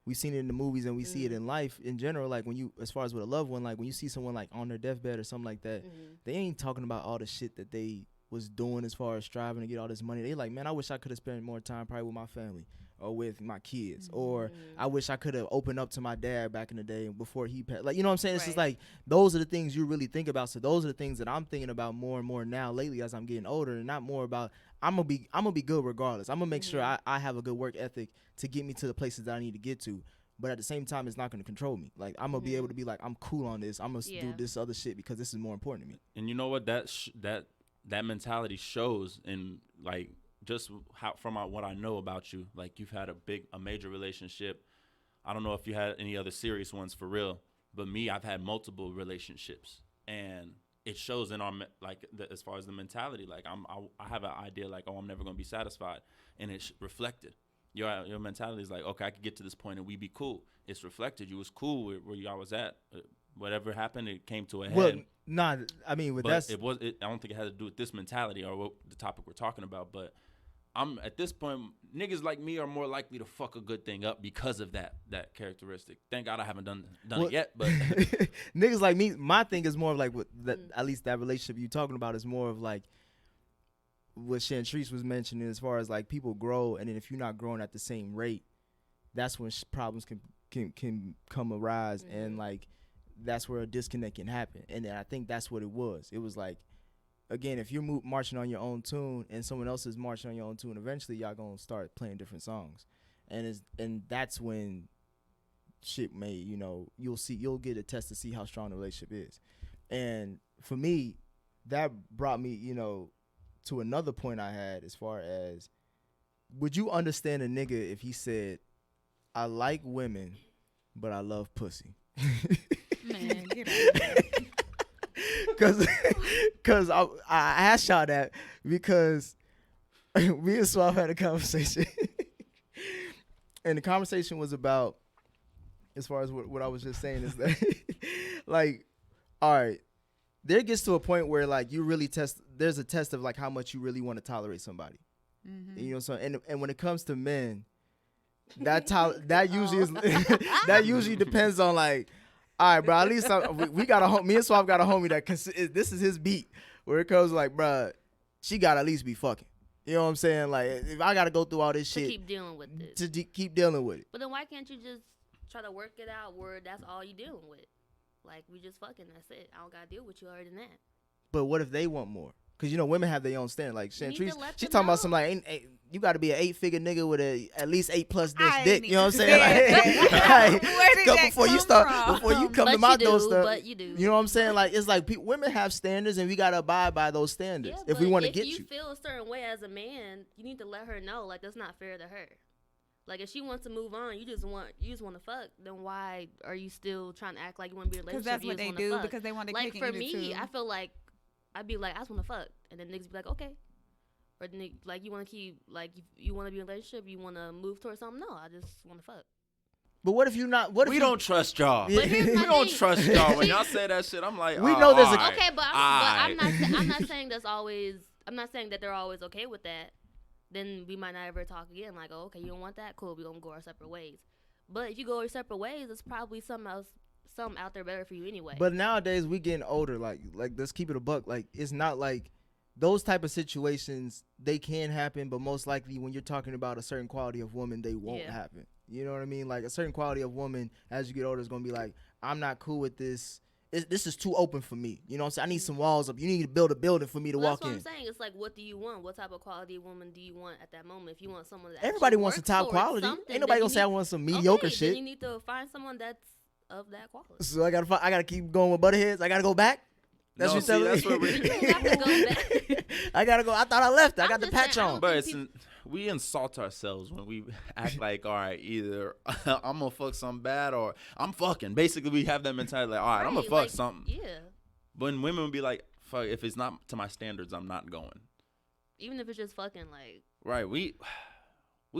we've seen it in the movies and we see it in life in general. Like when you, as far as with a loved one, like when you see someone like on their deathbed or something like that, they ain't talking about all the shit that they was doing as far as striving to get all this money. They like, man, I wish I could have spent more time probably with my family or with my kids, or I wish I could have opened up to my dad back in the day before he passed. Like, you know what I'm saying? It's just like, those are the things you really think about. So those are the things that I'm thinking about more and more now lately as I'm getting older, and not more about, I'm gonna be good regardless. I'm gonna make sure I have a good work ethic to get me to the places that I need to get to. But at the same time, it's not gonna control me. Like, I'm gonna be able to be like, I'm cool on this. I'm gonna do this other shit because this is more important to me. And you know what? That mentality shows in, like, just how, from what I know about you. Like, you've had a major relationship. I don't know if you had any other serious ones for real, but me, I've had multiple relationships, and it shows in our as far as the mentality. Like, I have an idea like, oh, I'm never gonna be satisfied, and it's reflected. Your mentality is like, okay, I could get to this point and we be cool. It's reflected. You was cool where y'all was at. Whatever happened, it came to a head. Well, nah, I mean, with that, I don't think it had to do with this mentality or what the topic we're talking about. But I'm at this point, niggas like me are more likely to fuck a good thing up because of that characteristic. Thank God I haven't done it yet. But niggas like me, my thing is more of like, at least that relationship you talking about is more of like what Chantrice was mentioning, as far as like people grow, and then if you're not growing at the same rate, that's when problems can come arise, and like that's where a disconnect can happen. And I think that's what it was. It was like, again, if you're marching on your own tune and someone else is marching on your own tune, eventually y'all gonna start playing different songs, and that's when shit may, you'll get a test to see how strong the relationship is. And for me, that brought me, to another point I had, as far as, would you understand a nigga if he said, I like women, but I love pussy? Man, get out of here. Cause I asked y'all that because me and Swap had a conversation, and the conversation was about, as far as what I was just saying, is that like, all right, there gets to a point where like you really there's a test of like how much you really want to tolerate somebody. So and when it comes to men, that usually is that usually depends on like, all right, bro, at least we got me and Swap got a homie that this is his beat, where it comes like, bro, she got to at least be fucking. You know what I'm saying? Like, if I got to go through all this shit. keep dealing with this. To keep dealing with it. But then why can't you just try to work it out where that's all you dealing with? Like, we just fucking, that's it. I don't got to deal with you other than that. But what if they want more? Because, women have their own standard. Like, Chantrice, she them talking about know. some, like, you got to be an 8-figure nigga with at least 8+ I inch ain't dick. You know what I'm saying? even- Where did that before you come start, from? before you come But to my you do, doorstep. but you do. You know what I'm saying? Like, it's like women have standards, and we got to abide by those standards Yeah, if we but want to get If you. you feel a certain way as a man, you need to let her know, like, that's not fair to her. Like, if she wants to move on, you just want to fuck, then why are you still trying to act like you want to be in a Because relationship? that's what you they just do, wanna fuck? because they want to Like, kick for it me, too. I feel like I'd be like, I just want to fuck, and then niggas be like, okay. Or then like, you want to keep, like, you want to be in a relationship, you want to move towards something? No, I just want to fuck. But what if you not? What if we you, don't trust y'all. But here's We my don't thing. trust y'all. When y'all say that shit, I'm like, We know there's a- all right, Okay, but all right. I'm not saying that's always. I'm not saying that they're always okay with that. Then we might not ever talk again. Like, oh, okay, you don't want that? Cool, we're gonna go our separate ways. But if you go our separate ways, there's probably something out there better for you anyway. But nowadays we getting older. Like let's keep it a buck. Like, it's not like those type of situations, they can happen, but most likely when you're talking about a certain quality of woman, they won't happen. You know what I mean? Like, a certain quality of woman, as you get older, is gonna be like, I'm not cool with this. This is too open for me. You know what I'm saying? I need some walls up. You need to build a building for me to walk in. That's what I'm saying. It's like, what do you want? What type of quality of woman do you want at that moment? If you want someone that Everybody actually wants the works top towards quality. something, Ain't nobody then gonna say I want some mediocre okay, shit. Then you need to find someone that's of that quality. So I gotta keep going with butterheads. I gotta go back. That's No, what see, you're that's telling what me. we- You don't have to go back. I gotta go. I thought I left. I I'm got the just patch saying, I on. don't But think it's we insult ourselves when we act like, all right, either I'm gonna fuck something bad or I'm fucking. Basically, we have that mentality like, all right, I'm gonna fuck like, something. Yeah. When women would be like, fuck, if it's not to my standards, I'm not going. Even if it's just fucking, like. Right, we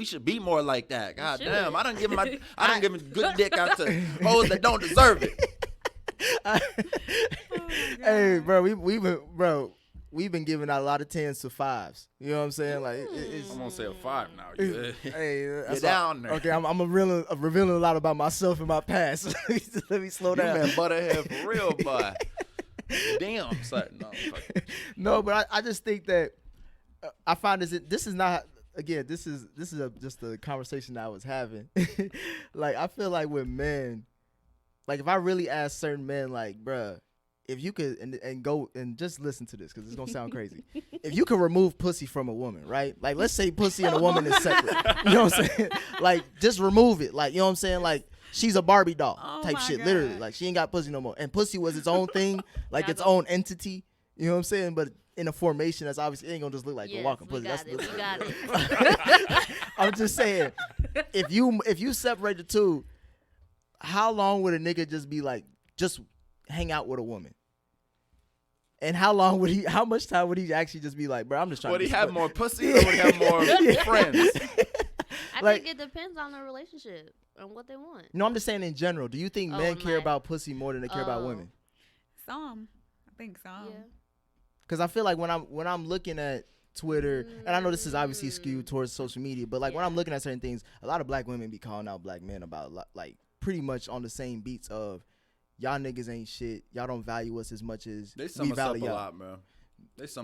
should be more like that. God should. damn, I don't give good dick out to hoes that don't deserve it. Hey, bro, we've been giving out a lot of 10s to 5s. You know what I'm saying? Like, I'm gonna say a 5 now. Yeah. Hey, Get down there. Okay, I'm revealing a lot about myself and my past. Let me slow You down. been butterhead for real, boy. Damn, son. No, fuck. No, but I just think that I find this is not. Again, this is just a conversation that I was having. Like, I feel like with men, like if I really ask certain men, like, bruh, if you could and go and just listen to this because it's gonna sound crazy. If you could remove pussy from a woman, right? Like, let's say pussy and a woman is separate. You know what I'm saying? Like, just remove it. Like, you know what I'm saying? Like, she's a Barbie doll type shit, God. literally. Like, she ain't got pussy no more. And pussy was its own thing, like its own entity. You know what I'm saying? But in a formation that's obviously it ain't gonna just look like a walking pussy. We got it. I'm just saying, if you separate the two, how long would a nigga just be like, just hang out with a woman? And how much time would he actually just be like, bro, I'm just trying Would to he have more pussy or would he have more friends? I Like- think it depends on the relationship and what they want. No, I'm just saying in general. Do you think men care like- about pussy more than they care about women? Some. I think some. Yeah. Because I feel like when I'm looking at Twitter, and I know this is obviously skewed towards social media, but like when I'm looking at certain things, a lot of black women be calling out black men about like pretty much on the same beats of y'all niggas ain't shit. Y'all don't value us as much as They we sum us up value a y'all. lot, man.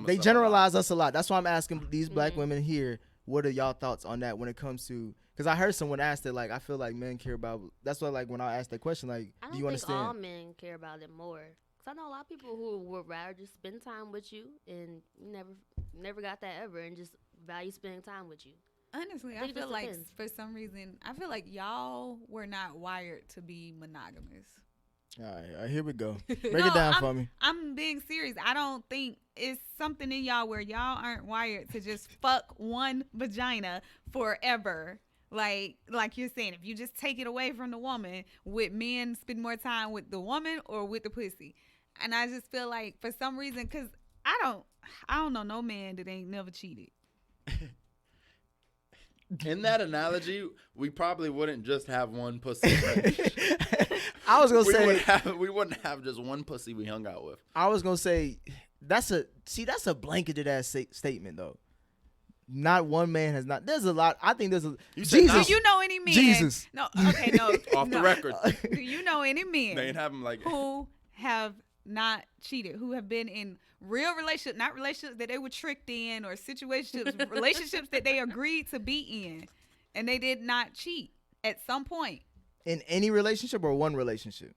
They generalize us a lot. That's why I'm asking these black women here, what are y'all thoughts on that when it comes to? Because I heard someone ask that, like, I feel like men care about. That's why, like, when I asked that question, like, I do don't you think understand? all men care about it more. Cause I know a lot of people who would rather just spend time with you and never got that ever and just value spending time with you. Honestly, I I think it feel just like depends. for some reason, I feel like y'all were not wired to be monogamous. All right, here we go. Break No, it down for me. I'm being serious. I don't think it's something in y'all where y'all aren't wired to just fuck one vagina forever. Like you're saying, if you just take it away from the woman, would men spend more time with the woman or with the pussy? And I just feel like for some reason, because I don't know no man that ain't never cheated. In that analogy, we probably wouldn't just have one pussy. I was gonna say. We wouldn't have just one pussy we hung out with. I was gonna say that's a blanketed ass statement though. Not one man has not. There's a lot. I think there's a. You said Jesus. Do you know any men? Jesus. No. Okay. No. Off the no. record. Do you know any men They ain't having like who have not cheated, who have been in real relationships, not relationships that they were tricked in or situationships, relationships that they agreed to be in and they did not cheat at some point? In any relationship or one relationship?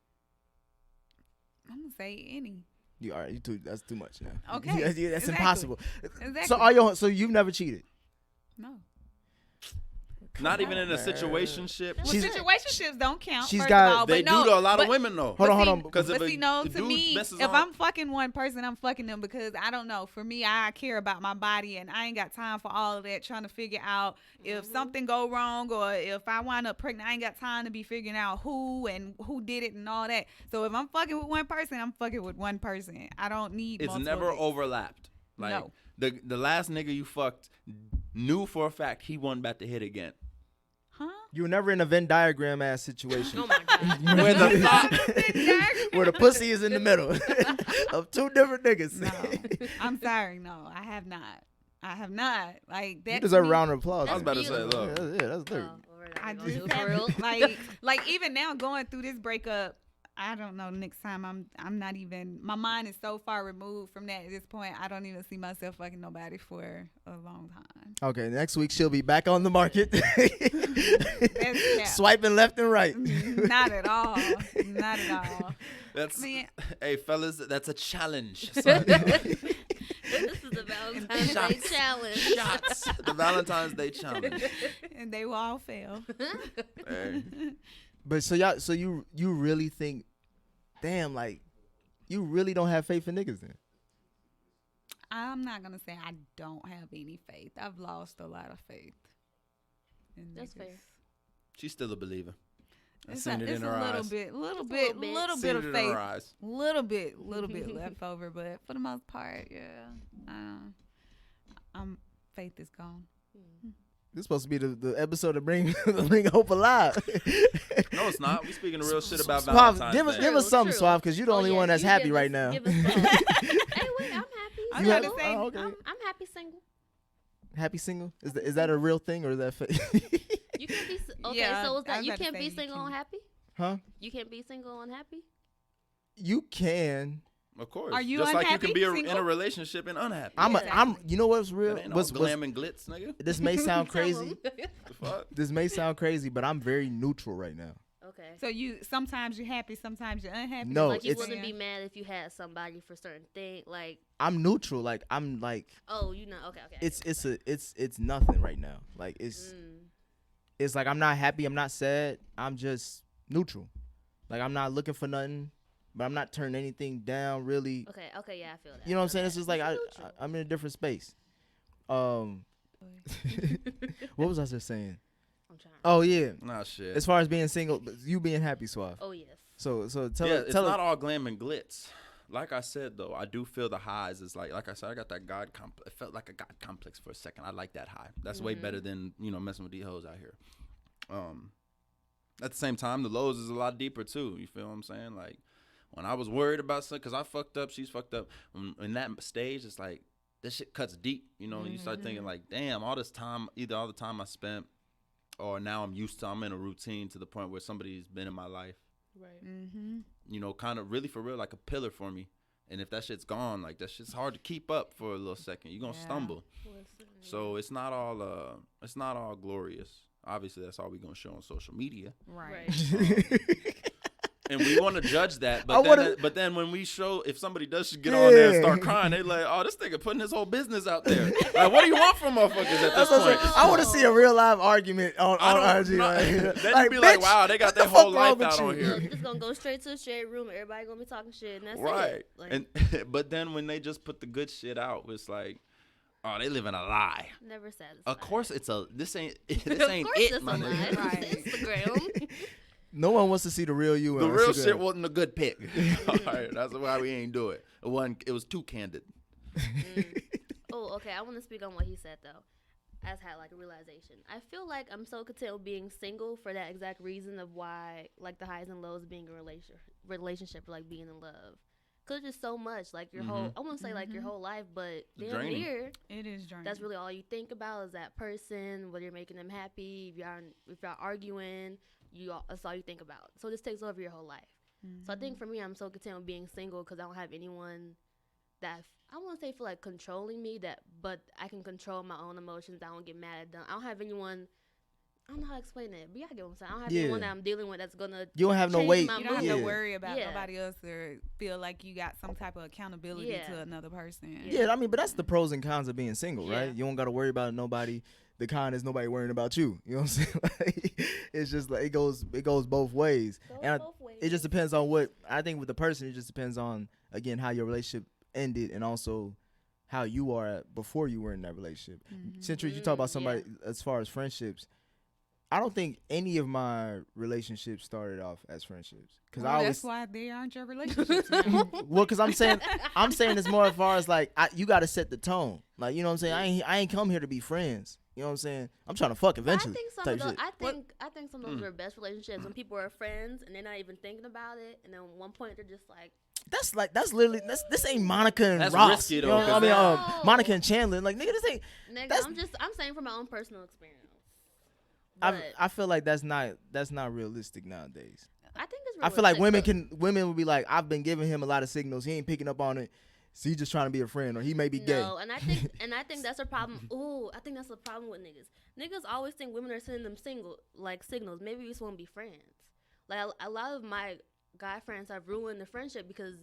I'm gonna say any. You all right? That's too much now. Okay, that's exactly. impossible. Exactly. So you've never cheated? No. not even in a situationship. Well, She's- situationships don't count. she's First got- of all, They but no, do to a lot but, of women though. Hold on. see, Because but if see, a no, dude to me, messes if on- I'm fucking one person, I'm fucking them because I don't know. For me, I care about my body, and I ain't got time for all of that. Trying to figure out if something go wrong or if I wind up pregnant, I ain't got time to be figuring out who and who did it and all that. So if I'm fucking with one person, I'm fucking with one person. I don't need. It's multiple never dicks. overlapped. Like No. the last nigga you fucked knew for a fact he wasn't about to hit again. Huh? You were never in a Venn diagram ass situation Oh my god. Where the thought, where the pussy is in the middle of two different niggas. No, I'm sorry. No, I have not. I have not. Like that. You to deserve a me- round of applause. I was about to say, beautiful. look. Yeah, that's dirt. Oh, what are I we gonna just do for real? haven't, like even now going through this breakup, I don't know. Next time I'm not even. My mind is so far removed from that at this point. I don't even see myself fucking nobody for a long time. Okay, next week she'll be back on the market. cap. Swiping left and right. Not at all. Not at all. That's Man. hey fellas, that's a challenge. Son. This is the Valentine's Day Shots. challenge. Shots. The Valentine's Day challenge. And they will all fail. Hey. But so you really think, damn, like you really don't have faith in niggas then? I'm not gonna say I don't have any faith. I've lost a lot of faith. In That's niggas. fair. She's still a believer. I It's seen it in her a little eyes. bit, little Just a bit, little bit. little Seen bit it of in faith, her eyes. little bit left over, but for the most part, yeah, faith is gone. This is supposed to be the episode to bring hope alive. No, it's not. We speaking real shit about Suave, Valentine's give us Day. give us something, True. Suave, because you're the only yeah, one that's you happy give right us- now. give us both. Hey, wait, I'm happy. I'm You about have- to say, oh, okay. I'm happy single. Happy single? Is that a real thing or is that fake? You can't be okay. Yeah, so I is that was you about to can't say be you single can. and happy? Huh? You can't be single and happy? You can. Of course. Are you just like you unhappy, can be in single? a relationship and unhappy. I'm Exactly. you know what's real? That ain't all What's glam and glitz, nigga. this may sound Tell crazy. 'em. The fuck? This may sound crazy, but I'm very neutral right now. Okay. So you sometimes you're happy, sometimes you're unhappy. No, Like you it's- wouldn't be mad if you had somebody for certain thing. Like, I'm neutral. Like I'm like oh, you know, okay. it's nothing right now. Like it's like I'm not happy, I'm not sad. I'm just neutral. Like I'm not looking for nothing, but I'm not turning anything down really. Okay, yeah, I feel that. You know what I'm saying? It's just like Neutral. I'm in a different space. What was I just saying? I'm trying. Oh yeah. Nah, shit. As far as being single, you being happy, Suave. Oh yes. So tell yeah, us, it's tell not us. all glam and glitz. Like I said, though, I do feel the highs. It's like I said, I got that God complex. It felt like a God complex for a second. I like that high. That's way better than, messing with these hoes out here. At the same time, the lows is a lot deeper, too. You feel what I'm saying? Like, when I was worried about something, because I fucked up, she's fucked up. In that stage, it's like, this shit cuts deep. You start thinking, like, damn, all this time, either all the time I spent, or now I'm in a routine to the point where somebody's been in my life. Right. Mm-hmm. Kind of really for real, like a pillar for me. And if that shit's gone, like that shit's hard to keep up for a little second. You're gonna stumble. So it's not all glorious. Obviously, that's all we're gonna show on social media. Right. And we want to judge that, but then when we show, if somebody does get on there and start crying, they like, oh, this nigga putting his whole business out there. Like, what do you want from motherfuckers at this point? I want to see a real live argument on IG. Then you be like, wow, they got their whole life out on here. Just gonna go straight to the shade room. Everybody gonna be talking shit, and that's Right. it. Like, And but then when they just put the good shit out, it's like, oh, they live in a lie. never satisfied. Of course, this ain't Of it, course it, it's my a lie. nigga. Right. It's Instagram. No one wants to see the real you. The on real Instagram. shit wasn't a good pick. All right, that's why we ain't do it. It was too candid. Oh, okay. I want to speak on what he said though. As had like a realization. I feel like I'm so content with being single for that exact reason of why like the highs and lows of being in a relationship or like being in love. Cause it's just so much like your whole. I won't say like your whole life, but damn draining. near. It is draining. That's really all you think about is that person. Whether you're making them happy, if you're arguing, that's all you think about. So this takes over your whole life. So I think for me, I'm so content with being single because I don't have anyone that I won't say feel like controlling me. But I can control my own emotions. I don't get mad at them. I don't have anyone. I don't know how to explain it, but yeah, I get what I'm saying. I don't have anyone that I'm dealing with that's gonna. You don't have no change weight. my You don't have mood. to worry about Yeah. nobody else or feel like you got some type of accountability Yeah. to another person. Yeah, I mean, but that's the pros and cons of being single, Yeah. right? You don't got to worry about nobody. The con is nobody worrying about you. You know what I'm saying? Like, it's just like it goes both ways. It just depends on what I think with the person. It just depends on again how your relationship ended and also how you are before you were in that relationship. Chantrice, you talk about somebody as far as friendships. I don't think any of my relationships started off as friendships because Well, I always that's why they aren't your relationships now. well, because I'm saying it's more as far as like you got to set the tone. Like you know what I'm saying. I ain't come here to be friends. You know what I'm saying. I'm trying to fuck eventually. I think type shit. I think some of those are best relationships when people are friends and they're not even thinking about it, and then at one point they're just like, That's literally this ain't Monica and That's Ross. risky, you though, know what I 'cause mean, that- Monica and Chandler. Like nigga, this ain't. nigga, That's- I'm saying from my own personal experience. I But I feel like that's not realistic nowadays. I think it's. I feel like realistic, women would be like, I've been giving him a lot of signals. He ain't picking up on it. So he's just trying to be a friend, or he may be but- gay. No, and I think that's a problem. Ooh, I think that's a problem with niggas. Niggas always think women are sending them signals. Maybe we just want to be friends. Like a lot of my guy friends have ruined the friendship because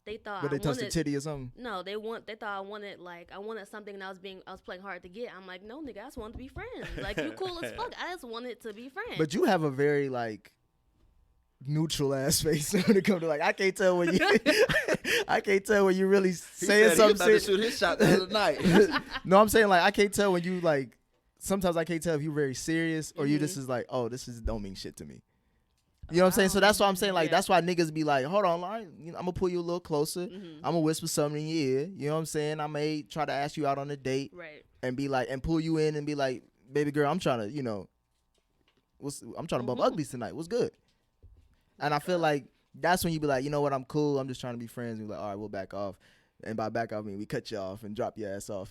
they thought But they I touched wanted, a titty or something. No, they thought I wanted something and I was playing hard to get. I'm like, no, nigga, I just wanted to be friends. Like you cool as fuck. I just wanted to be friends. But you have a very like neutral ass face when it comes to like I can't tell when you I can't tell when you really He saying said he was something about to serious. shoot his shot the other night. No, I'm saying like I can't tell when you like. Sometimes I can't tell if you're very serious or you just is like, oh, this is don't mean shit to me. You know what I'm saying? So that's why I'm saying like that's why niggas be like, hold on, Lauren, I'm gonna pull you a little closer. I'm gonna whisper something in your ear. You know what I'm saying? I may try to ask you out on a date, Right. and be like, and pull you in and be like, baby girl, I'm trying to, I'm trying to bump uglies tonight. What's good? And I feel like that's when you be like, you know what, I'm cool. I'm just trying to be friends. And be like, all right, we'll back off. And by back off, I mean we cut you off and drop your ass off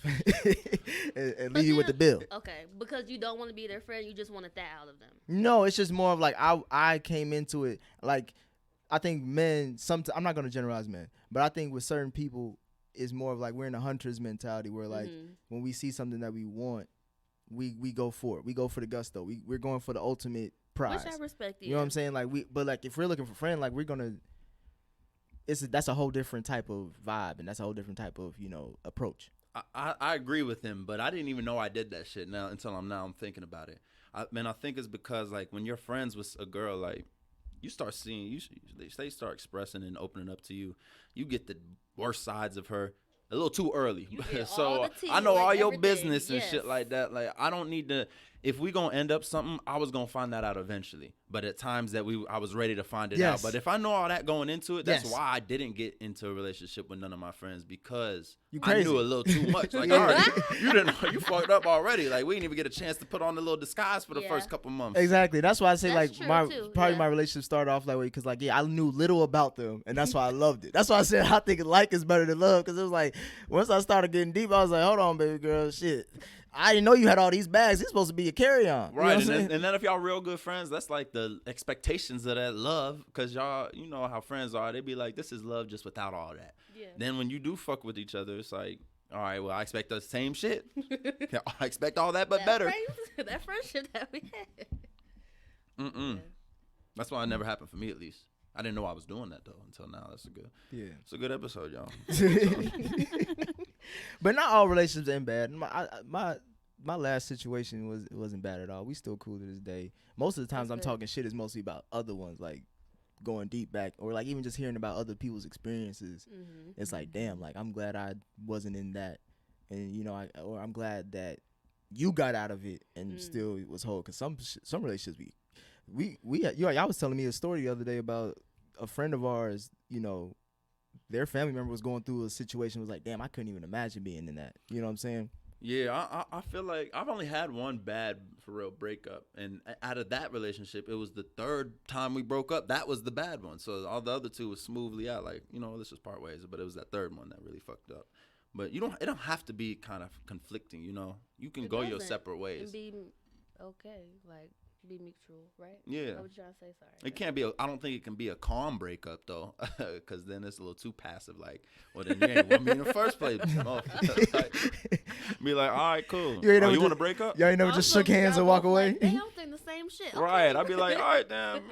and leave you with the bill. Okay, because you don't want to be their friend, you just wanted that out of them. No, it's just more of like I came into it like I think men. I'm not gonna generalize men, but I think with certain people, it's more of like we're in a hunter's mentality where like when we see something that we want, we go for it. We go for the gusto. We're going for the ultimate prize. Which I respect. You know what I'm saying? Like but like if we're looking for friend, like we're gonna. That's a whole different type of vibe, and that's a whole different type of approach. I agree with him, but I didn't even know I did that shit until I'm thinking about it. I think it's because like when you're friends with a girl, like you start seeing they start expressing and opening up to you. You get the worst sides of her a little too early. So I know all your business and shit like that. Like I don't need to. If we gonna end up something, I was gonna find that out eventually. But at times that I was ready to find it out. But if I know all that going into it, that's why I didn't get into a relationship with none of my friends because I knew a little too much. Like, all right, you fucked up already. Like, we didn't even get a chance to put on the little disguise for the first couple months. Exactly. That's why I say That's like true, too. my relationship started off that way because like I knew little about them and that's why I loved it. That's why I said I think like is better than love because it was like once I started getting deep, I was like, hold on, baby girl, shit. I didn't know you had all these bags. It's supposed to be a carry-on. Right, and then if y'all real good friends, that's like the expectations of that love. Because y'all, you know how friends are. They be like, this is love just without all that. Yeah. Then when you do fuck with each other, it's like, all right, well, I expect the same shit. I expect all that, but better. That friendship that we had. Yeah. That's why it never happened for me, at least. I didn't know I was doing that, though, until now. It's a good episode, y'all. But not all relationships end bad. My last situation wasn't bad at all. We still cool to this day. Most of the times I'm talking shit is mostly about other ones, like going deep back or like even just hearing about other people's experiences. It's like, damn, like I'm glad I wasn't in that, and I'm glad that you got out of it and still was whole. Cause some relationships y'all was telling me a story the other day about a friend of ours. Their family member was going through a situation. Was like, damn, I couldn't even imagine being in that. You know what I'm saying? Yeah, I feel like I've only had one bad for real breakup, and out of that relationship, it was the third time we broke up. That was the bad one. So all the other two was smoothly out. Like let's just part ways. But it was that third one that really fucked up. But it don't have to be kind of conflicting. You can go your separate ways. And be okay, like. Be mutual, right? Yeah. What was you trying to say? Sorry. It can't be. I don't think it can be a calm breakup though, because then it's a little too passive. Like, well, then you ain't with me in the first place. Be like, all right, cool. You want to break up? Y'all ain't never just shook hands and walk away. Like, I'm thinking the same shit. Okay. Right. I'd be like, all right, damn.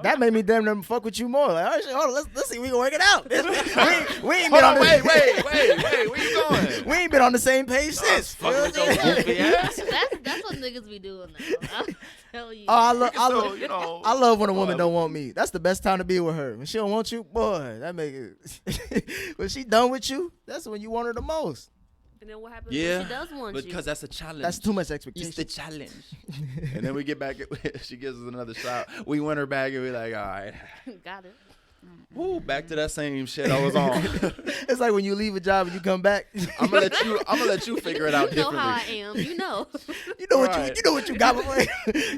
That made me damn near fuck with you more. Like, all right, hold on, let's see, we can work it out. we ain't Hold been on, on wait, where you going? We ain't been on the same page since. Fucking with your goofy ass. That's what niggas be doing now. I'll tell you. Oh, I love when a woman don't want me. That's the best time to be with her. When she don't want you, boy, that make it. When she done with you, that's when you want her the most. And then what happens when she does want you? Because that's a challenge. That's too much expectation. It's the challenge. And then we get back. She gives us another shot. We win her back, and we like, all right. Got it. Woo, back to that same shit I was on. It's like when you leave a job and you come back. I'm gonna let you figure it out differently. You know how I am. You know what you got before.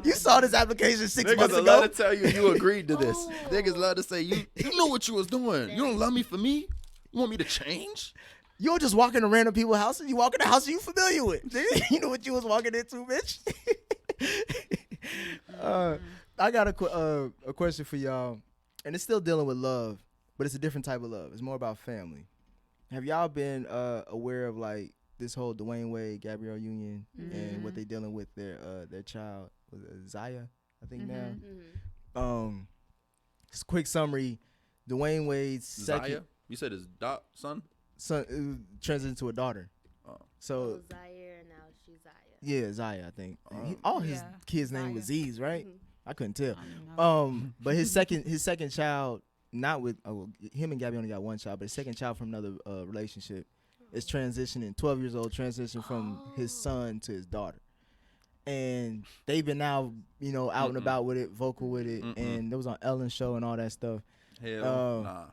You saw this application 6 months ago. Niggas love to tell you agreed to this. Niggas love to say you know what you was doing. You don't love me for me. You want me to change? You don't just walk into random people's houses. You walk in the house you familiar with. You know what you was walking into, bitch. I got a question for y'all. And it's still dealing with love, but it's a different type of love. It's more about family. Have y'all been aware of like this whole Dwayne Wade, Gabrielle Union, and what they dealing with their child, Zaya, I think now. Just quick summary: Dwayne Wade's second. Zaya? You said his son transitioned to a daughter. So Zaire and now she's Zaya. Yeah, Zaya, I think. All his kids' name was Z's, right? I couldn't tell. I don't know. But his second child, not with him and Gabby only got one child, but his second child from another relationship is transitioning. 12 years old, transition from his son to his daughter. And they've been now, out and about with it, vocal with it, and it was on Ellen's show and all that stuff. Hell nah.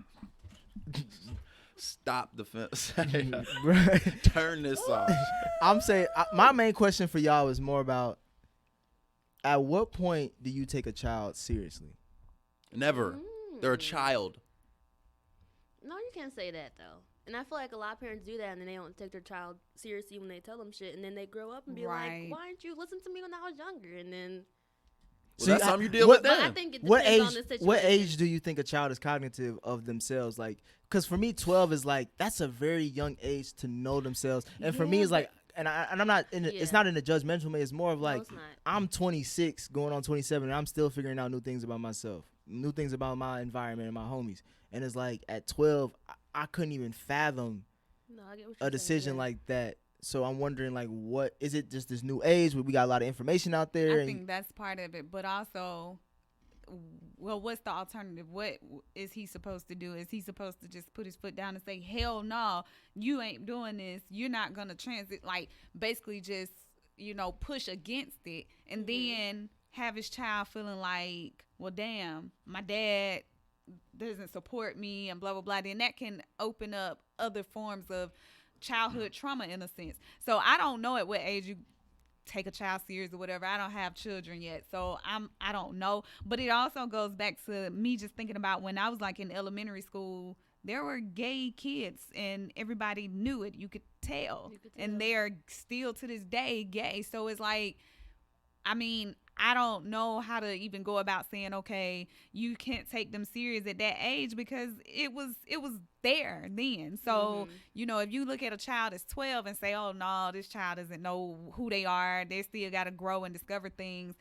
Stop the fence. Right. Turn this off. I'm saying my main question for y'all is more about at what point do you take a child seriously? Never. They're a child. No, you can't say that though. And I feel like a lot of parents do that, and then they don't take their child seriously when they tell them shit, and then they grow up and be like, "Why didn't you listen to me when I was younger?" And then, Well, that's something you deal with but I then. think it depends on the situation. What age do you think a child is cognitive of themselves? Like, because for me, 12 is like that's a very young age to know themselves, and for me, it's like, and I'm not in. It's not in a judgmental way. It's more of like I'm 26, going on 27, and I'm still figuring out new things about myself, new things about my environment and my homies. And it's like at 12, I couldn't even fathom a decision like that. So I'm wondering, like, what is it? Just this new age where we got a lot of information out there. I think that's part of it, but also, well, what's the alternative? What is he supposed to do? Is he supposed to just put his foot down and say, "Hell no, you ain't doing this. You're not gonna transit." Like, basically, just push against it, and then have his child feeling like, "Well, damn, my dad doesn't support me," and blah blah blah. Then that can open up other forms of childhood trauma in a sense. So I don't know at what age you take a child serious or whatever. I don't have children yet, so I don't know. But it also goes back to me just thinking about when I was like in elementary school, there were gay kids and everybody knew it. You could tell. And they're still to this day gay. So it's like, I mean, I don't know how to even go about saying, okay, you can't take them serious at that age, because it was there then. So, if you look at a child that's 12 and say, oh, no, this child doesn't know who they are, they still got to grow and discover things.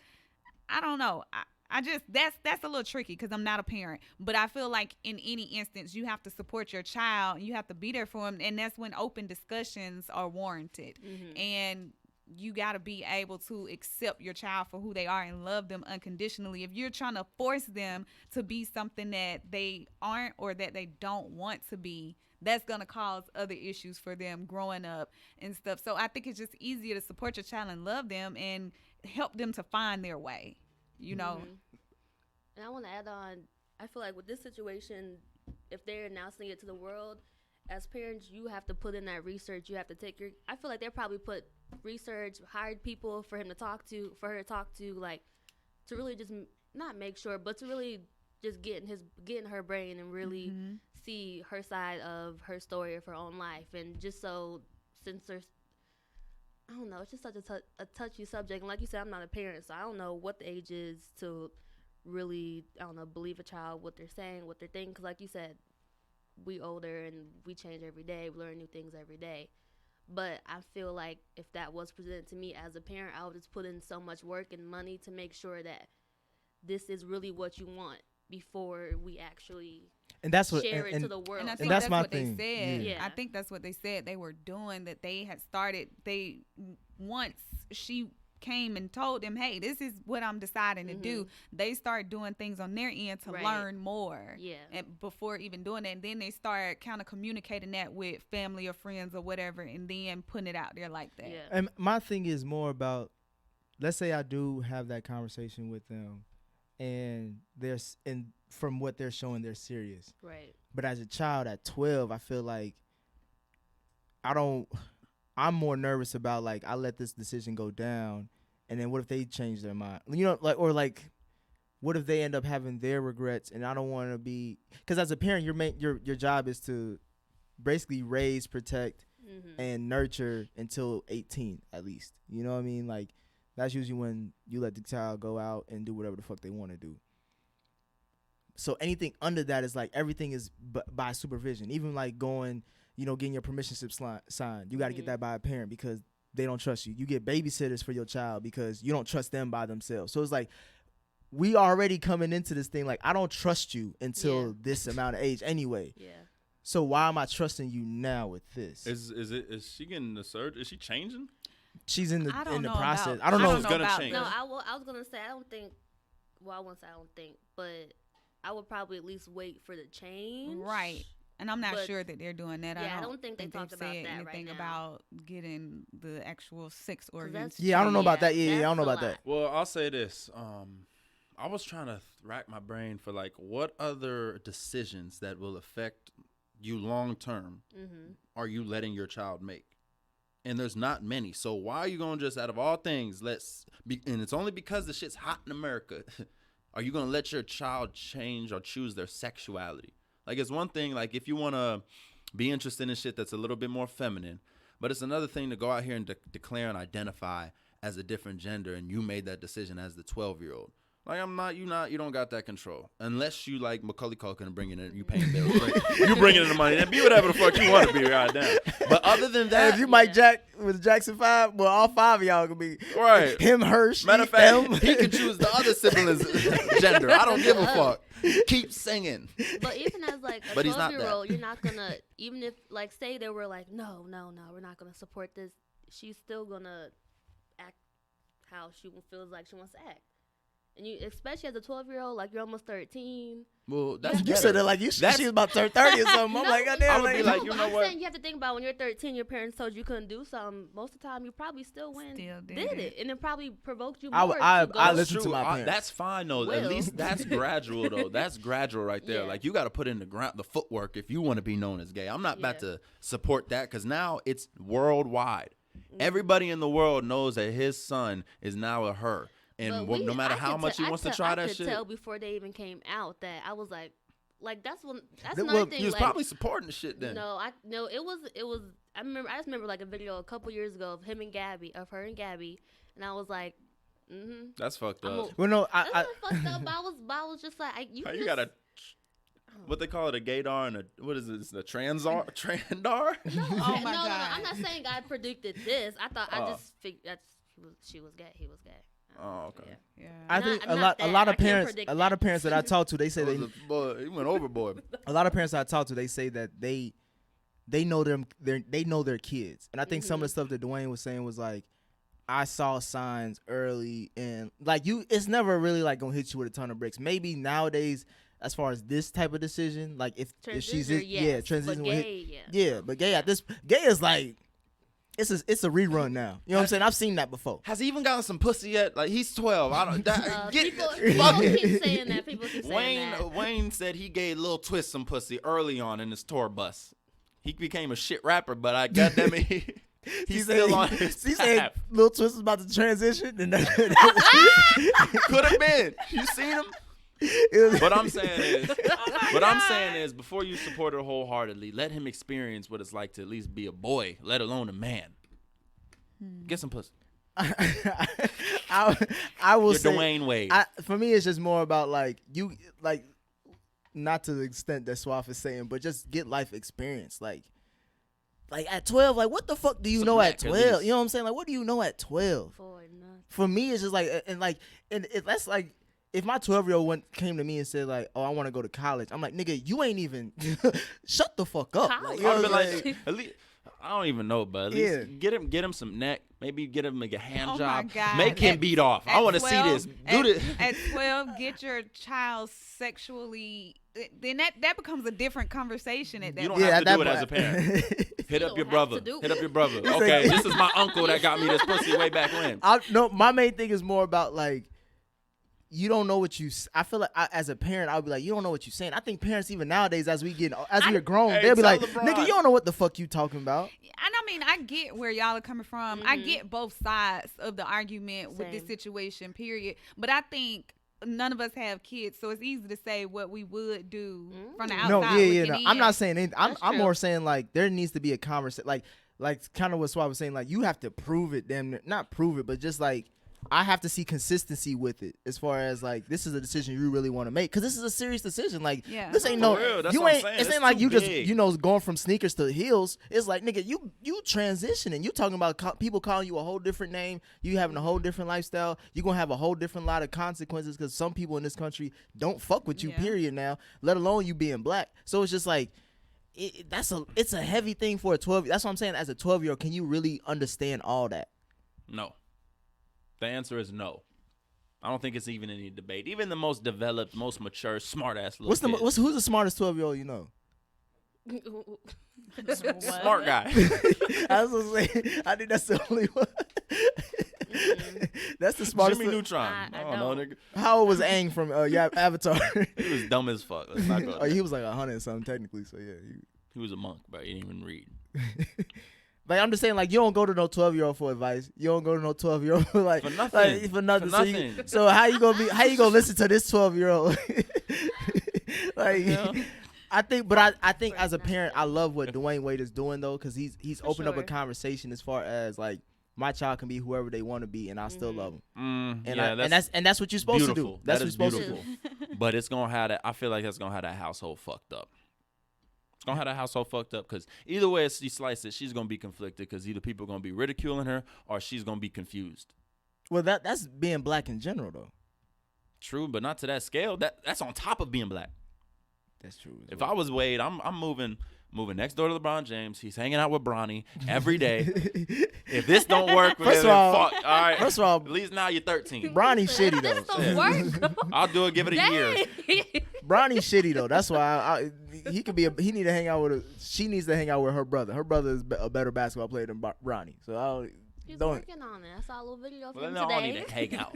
I don't know. I just, that's a little tricky because I'm not a parent. But I feel like in any instance, you have to support your child. You have to be there for them. And that's when open discussions are warranted. And you got to be able to accept your child for who they are and love them unconditionally. If you're trying to force them to be something that they aren't or that they don't want to be, that's going to cause other issues for them growing up and stuff. So I think it's just easier to support your child and love them and help them to find their way, And I want to add on, I feel like with this situation, if they're announcing it to the world, as parents, you have to put in that research. You have to take I feel like they probably put research, hired people for him to talk to, for her to talk to, like, to really just not make sure, but to really just get in her brain and really see her side of her story of her own life. And just so, since there's, I don't know, it's just such a touchy subject. And like you said, I'm not a parent, so I don't know what the age is to really, I don't know, believe a child, what they're saying, what they're thinking. Because like you said, we older and we change every day. We learn new things every day. But I feel like if that was presented to me as a parent, I would just put in so much work and money to make sure that this is really what you want before we actually share it to the world. And I think that's what thing. They said. Yeah. I think that's what they said they were doing, that they had started. Once she came and told them, hey, this is what I'm deciding to do, they start doing things on their end to learn more. And before even doing that, and then they start kind of communicating that with family or friends or whatever, and then putting it out there like that. And my thing is more about, let's say I do have that conversation with them, and from what they're showing, they're serious. Right. But as a child at 12, I feel like I'm more nervous about, like, I let this decision go down, and then what if they change their mind? What if they end up having their regrets? And I don't want to be, because as a parent, your job is to basically raise, protect, and nurture until 18 at least. You know what I mean? Like, that's usually when you let the child go out and do whatever the fuck they want to do. So anything under that is like everything is by supervision. Even like going, getting your permission slip signed. You got to get that by a parent because they don't trust you. You get babysitters for your child because you don't trust them by themselves. So it's like, we already coming into this thing like, I don't trust you until this amount of age anyway. Yeah. So why am I trusting you now with this? Is she getting the surgery? Is she changing? She's in the process. I don't know. She's gonna change. No, I was gonna say I don't think Well, I won't say I don't think, but I would probably at least wait for the change. Right. And I'm not But- sure that they're doing that. Yeah, I don't think they talked they've about said that right anything now. about getting the actual sex organs. that's- Yeah, I don't know about that. Yeah, I that's don't know a about lot. that. Well, I'll say this. I was trying to rack my brain for like what other decisions that will affect you long term are you letting your child make? And there's not many. So why are you going to just, out of all things, and it's only because the shit's hot in America, are you going to let your child change or choose their sexuality? Like, it's one thing, like, if you want to be interested in shit that's a little bit more feminine, but it's another thing to go out here and declare and identify as a different gender, and you made that decision as the 12-year-old. Like, you don't got that control. Unless you like Macaulay Culkin and bringing it, you paying bills. Like, you bringing in the money, then be whatever the fuck you want to be right now. But other than Hey, that, if you Mike Jack with Jackson 5, well, all 5 of y'all could be right. him, Hershey, Matter of fact, him. he can choose the other sibling's gender. I don't give a fuck. Keep singing. But even as like a But he's not 12-year-old, you're not gonna, even if like say they were like, no, we're not gonna support this. She's still gonna act how she feels like she wants to act. And you, especially as a 12-year-old, like you're almost 13. Well, that's You better. said it like she was about to turn 30 or something. I'm No, like, goddamn. I would be like, you but know I'm what? saying you have to think about when you're 13, your parents told you couldn't do something. Most of the time, you probably still went, Still did did it. it, and it probably provoked you I- more. I- to go. I That's listen to true. my parents. That's fine though. At Will. least that's gradual though. That's gradual right there. Yeah. Like you got to put in the footwork if you want to be known as gay. I'm not about Yeah. to support that because now it's worldwide. Mm-hmm. Everybody in the world knows that his son is now a her, and But no matter I how could much tell- he wants I to try I that could shit, tell before they even came out that I was like that's Well, another thing. he was like, probably supporting the shit then. No, it was. I just remember like a video a couple years ago of her and Gabby, and I was like, That's fucked I'm up. Well, no, That's not fucked up. But I was just like, How just, you got a what they call it, a gaydar and a what is it? It's a trandar? Oh my no, God. I'm not saying I predicted this. I thought I just figured she was gay. He was gay. Oh, okay. Yeah. Yeah. I Not- think not a that. lot I of can't parents, predict a lot of that. parents that I talk to, they say they, Boy, he went overboard. a lot of parents that I talk to, they say that they know they know their kids, and I think some of the stuff that Dwayne was saying was like, I saw signs early, and like it's never really like gonna hit you with a ton of bricks. Maybe nowadays, as far as this type of decision, like if she's Transgender, yes, transition but will hit, gay, yeah, but gay is like it's a rerun now. You know what I'm saying? I've seen that before. Has he even gotten some pussy yet? Like he's 12. I don't. People fuck keep saying that. People keep saying that. Wayne said he gave Lil Twist some pussy early on in his tour bus. He became a shit rapper, but I goddamn it, he's still on his He said path. Lil Twist is about to transition, and Could have been. You seen him? What I'm saying is, before you support her wholeheartedly, let him experience what it's like to at least be a boy, let alone a man. Get some pussy. I will You're say Dwayne Wade. for me, it's just more about like not to the extent that Swaff is saying, but just get life experience. Like at 12, like what the fuck do you Some know at neck, at 12? least. You know what I'm saying? Like what do you know at 12? For nothing. For me, it's just like that's like if my 12-year-old came to me and said like, oh, I want to go to college, I'm like, nigga, you ain't even shut the fuck up. Like, you know I'd what be I'm saying? like, at least I don't even know, but at least get him some neck. Maybe get him like a hand Oh job. my God. Make him At- beat off. I At want to see 12 this. Do this. At 12, get your child sexually. Then that becomes a different conversation at that You don't point. have to at do it that as a point. parent. Hit You up your don't have brother. to do Hit up it. your brother. Okay, this is my uncle that got me this pussy way back when. No, my main thing is more about like you don't know what I feel like as a parent, I would be like, you don't know what you're saying. I think parents even nowadays, as we're grown, Hey, they'll be tell like, LeBron. nigga, you don't know what the fuck you talking about. And I mean, I get where y'all are coming from. I get both sides of the argument with this Same. situation, period. But I think none of us have kids, so it's easy to say what we would do from the outside. No, yeah. looking I'm in. not saying anything. I'm That's more true. saying like there needs to be a conversation, like kind of what Swab was saying. Like you have to prove it, not prove it, but just like I have to see consistency with it as far as like this is a decision you really want to make because this is a serious decision. Like Yeah. this ain't For no real, that's you what I'm ain't saying. it's It's ain't like too you just big. going from sneakers to heels. It's like nigga you transitioning. You talking about people calling you a whole different name. You having a whole different lifestyle. You gonna have a whole different lot of consequences because some people in this country don't fuck with you. Yeah. Period. Now, let alone you being black. So it's just like. It's a heavy thing for a 12. That's what I'm saying. As a 12-year-old, can you really understand all that? No. The answer is no. I don't think it's even any debate. Even the most developed, most mature, smart ass little Who's the smartest 12-year-old you know? smart guy? I was gonna say, I think that's the only one. That's the smartest. Jimmy Neutron. I don't know, nigga. How old was Aang from Avatar? He was dumb as fuck. Let's not go Oh, there. he was like 100 and something technically. So yeah. He was a monk, but he didn't even read. Like I'm just saying, like you don't go to no 12-year-old for advice. You don't go to no 12-year-old like For nothing. Like, for nothing. For nothing. So how you gonna listen to this 12-year-old? Like. Yeah. I think as a parent, I love what Dwayne Wade is doing though, because he's opened up a conversation as far as like my child can be whoever they want to be, and I still love them. That's what you're supposed to do. That's what you're supposed to do. But it's gonna have that. I feel like that's gonna have that household fucked up. It's gonna have that household fucked up because either way you slice it, she's gonna be conflicted because either people are gonna be ridiculing her or she's gonna be confused. Well, that's being black in general though. True, but not to that scale. That's on top of being black. That's true. If I was Wade, I'm moving next door to LeBron James. He's hanging out with Bronny every day. If this don't work, First of all, fuck. All right. First of all, at least now you're 13. Bronny's shitty This though. don't work. I'll do it. Give it a year. Bronny's shitty though. That's why he could be. He need to hang out with. She needs to hang out with her brother. Her brother is a better basketball player than Bronny. So He's don't. working on it. I saw a little video of Well, him then I don't today. need to hang out.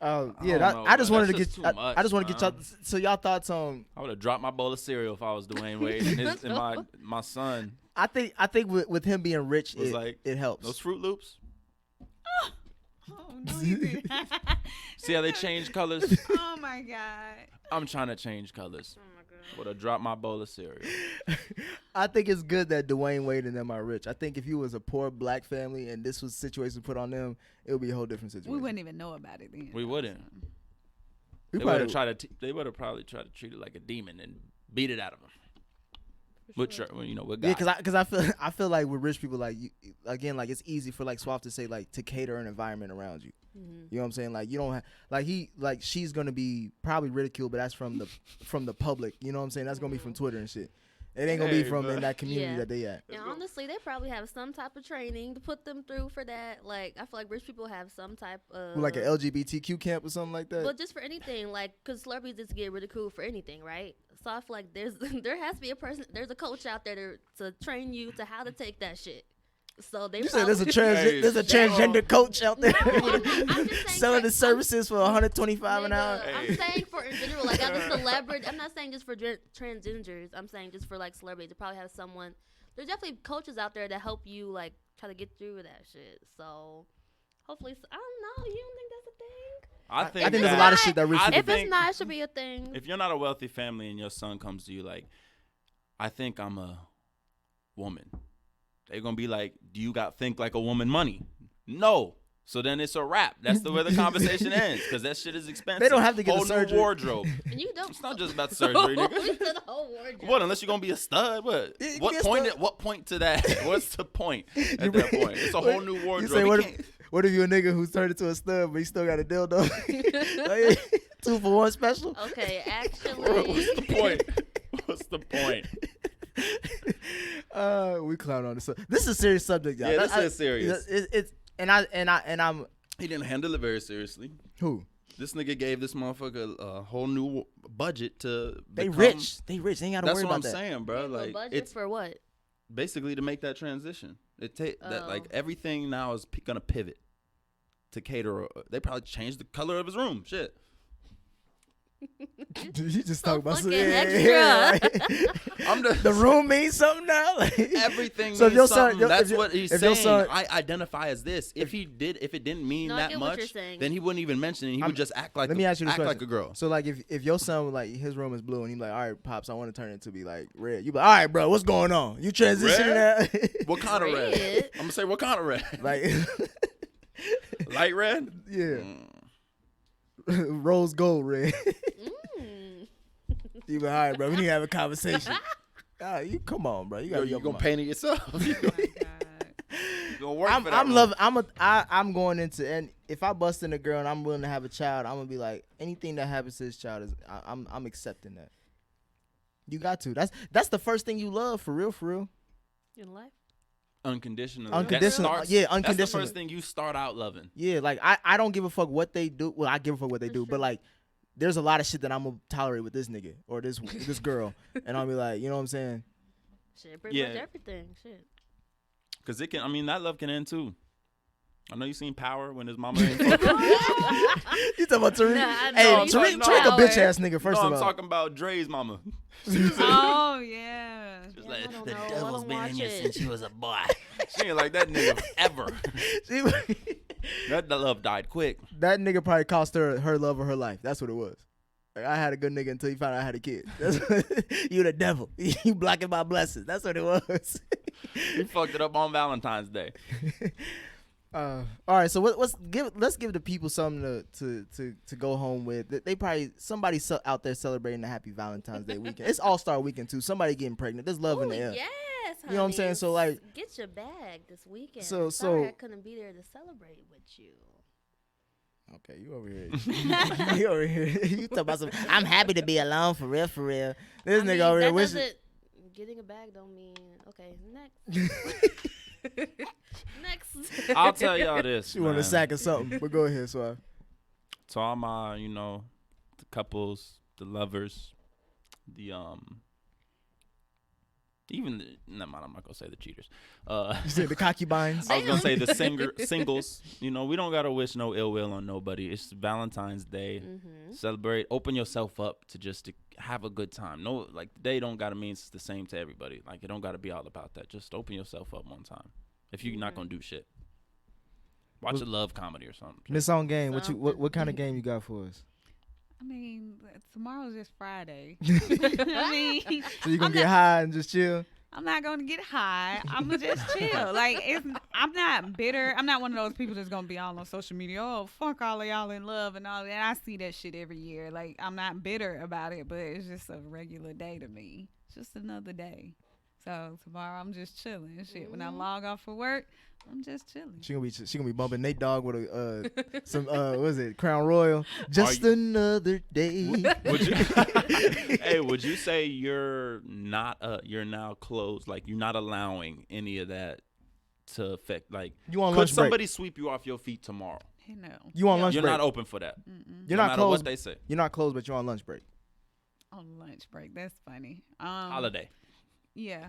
I just wanted to That's get. just too I just want to much, get y'all. So y'all thoughts on? I would have dropped my bowl of cereal if I was Dwayne Wade and my son. I think with him being rich, Was like, it helps. Those Fruit Loops. Oh no, you did. See how they change colors? Oh my god. I'm trying to change colors. Oh my god. Would have dropped my bowl of cereal. I think it's good that Dwayne Wade and them are rich. I think if you was a poor black family and this was a situation put on them, it would be a whole different situation. We wouldn't even know about it then. We wouldn't. We They would probably, have they would have probably tried to treat it like a demon and beat it out of him. With with yeah, God. because I feel like with rich people, like you, again, like it's easy for like Swaff to say like to cater an environment around you. Mm-hmm. You know what I'm saying? Like you don't have she's gonna be probably ridiculed, but that's from the public. You know what I'm saying? That's gonna be from Twitter and shit. It ain't gonna be from in that community that they at. And honestly, they probably have some type of training to put them through for that. Like, I feel like rich people have some type of Like an LGBTQ camp or something like that. But just for anything, like, because celebrities just get ridiculed for anything, right? So I feel like there has to be there's a coach out there to train you to how to take that shit. So they You said there's a Hey, there's a transgender coach out there I'm just saying selling the services for $125 an Nigga, hour. I'm saying for in general, like as a celebrity, I'm not saying just for transgenders. I'm saying just for like celebrities, to probably have someone. There's definitely coaches out there that help you like try to get through that shit. So hopefully, I don't know. You don't think that's a thing? I think I think there's a that- lot of shit that rich I people If do. it's not, it should be a thing. If you're not a wealthy family and your son comes to you like, I think I'm a woman. They're gonna be like, do you got think like a woman money? No. So then it's a wrap. That's the way the conversation ends because that shit is expensive. They don't have to get a Whole surgery. new wardrobe. And you don't. It's not just about the surgery, nigga. The whole wardrobe. What? Unless you're gonna be a stud. What? Yeah, you What can be a point? stud. What point to that? What's the point at that point? It's a whole new You wardrobe. say, You what can't- what if you a nigga who's turned into a stud but he still got a dildo? Like, 2 for 1 special. Okay, actually. What's the point? What's the point? We clown on this. This is a serious subject, y'all. Yeah, this is serious. It's I'm He didn't handle it very seriously. who? This nigga gave this motherfucker a whole new budget to. They become- rich. They rich. They ain't gotta That's worry what I'm about that. saying, bro. A Like budget it's for what? basically to make that transition. It that like Oh. everything now is gonna pivot to cater. They probably changed the color of his room. Shit. You just So talk about fucking I'm the the room means something now. Like, everything. So if means your son- something. your- That's if your- what he's if your saying. son- I identify as this. If it didn't mean No, I that get what you're much, saying. then he wouldn't even mention it. He would just act like let me ask you this act question. like a girl. So like if your son like his room is blue and he's like, all right, pops, I want to turn it to be like red. You be like, all right, bro, what's going on? You transitioning that? What kind of red? Red? I'm gonna say what kind of red? Like, Light red? yeah, Mm. rose gold red. Mm. You be all right, bro. We need to have a conversation. You come on, bro. You gotta You be gonna paint it yourself? You Oh my God. gonna work I'm for that room. loving. I'm going into, and if I bust in a girl and I'm willing to have a child, I'm gonna be like, anything that happens to this child is I'm accepting that. You got to. That's the first thing you love, for real, for real. In life? unconditionally. Unconditional, That starts- yeah, That's the unconditional. first thing you start out loving. Yeah, like I don't give a fuck what they do. Well, I give a fuck what they do, but sure. like there's a lot of shit that I'm gonna tolerate with this nigga or this girl, and I'll be like, you know what I'm saying? Shit, pretty much Yeah. everything. Shit. Because it can, I mean, that love can end too. I know you seen Power when his mama ain't fucking. You talking about Tariq? Nah, I Hey, know. Tariq, No, Tariq a no. bitch ass nigga. First no, of I'm all, talking about Dre's mama. Oh yeah. Just Yeah, like, I don't the know. I devil's don't been in watch you it. since you was a boy. She ain't like that nigga ever. That love died quick. that nigga probably cost her love of her life. That's what it was. Like, I had a good nigga until you found out I had a kid. You the devil. You blocking my blessings. That's what it was. He fucked it up on Valentine's Day. All right, so let's give the people something to go home with. They probably somebody out there celebrating the happy Valentine's Day weekend. It's All-Star weekend too. Somebody getting pregnant. There's love in Ooh, the air. yes, You know what I'm saying? So, like- get your bag this weekend. So- Sorry so- I couldn't be there to celebrate with you. Okay, you over here. You over here. You talking about some? I'm happy to be alone for real, for real. This I nigga mean, over here that wishing. doesn't- Getting a bag don't mean okay. Next. Next. I'll tell y'all this. She want a man. sack or something. But go ahead, Suave. To all my, the couples, the lovers, even never mind, I'm not gonna say the cheaters. You said the concubines. I was gonna say the singles. We don't gotta wish no ill will on nobody. It's Valentine's Day. Mm-hmm. Celebrate. Open yourself up to have a good time. No, like the day don't gotta mean it's the same to everybody. Like it don't gotta be all about that. Just open yourself up one time. If you're not gonna do shit, watch a love comedy or something. Miss On Game, what kind of game you got for us? I mean, tomorrow's just Friday. I mean, So you gonna get high and just chill? I'm not gonna get high. I'm gonna just chill. Like I'm not bitter. I'm not one of those people that's gonna be all on social media. Oh, fuck all of y'all in love and all that. I see that shit every year. Like I'm not bitter about it, but it's just a regular day to me. It's just another day. So tomorrow I'm just chilling and shit. When I log off for work, I'm just chilling. She gonna be bumping Nate Dogg with a some what is it, Crown Royal? Just another day. Would you say you're now closed? Like you're not allowing any of that to affect. Like You on could lunch break? somebody sweep you off your feet tomorrow? No. You on lunch You're break? not open for that. You're no not matter closed. what they say. You're not closed, but you're on lunch break. On lunch break. That's funny. Holiday. Yeah,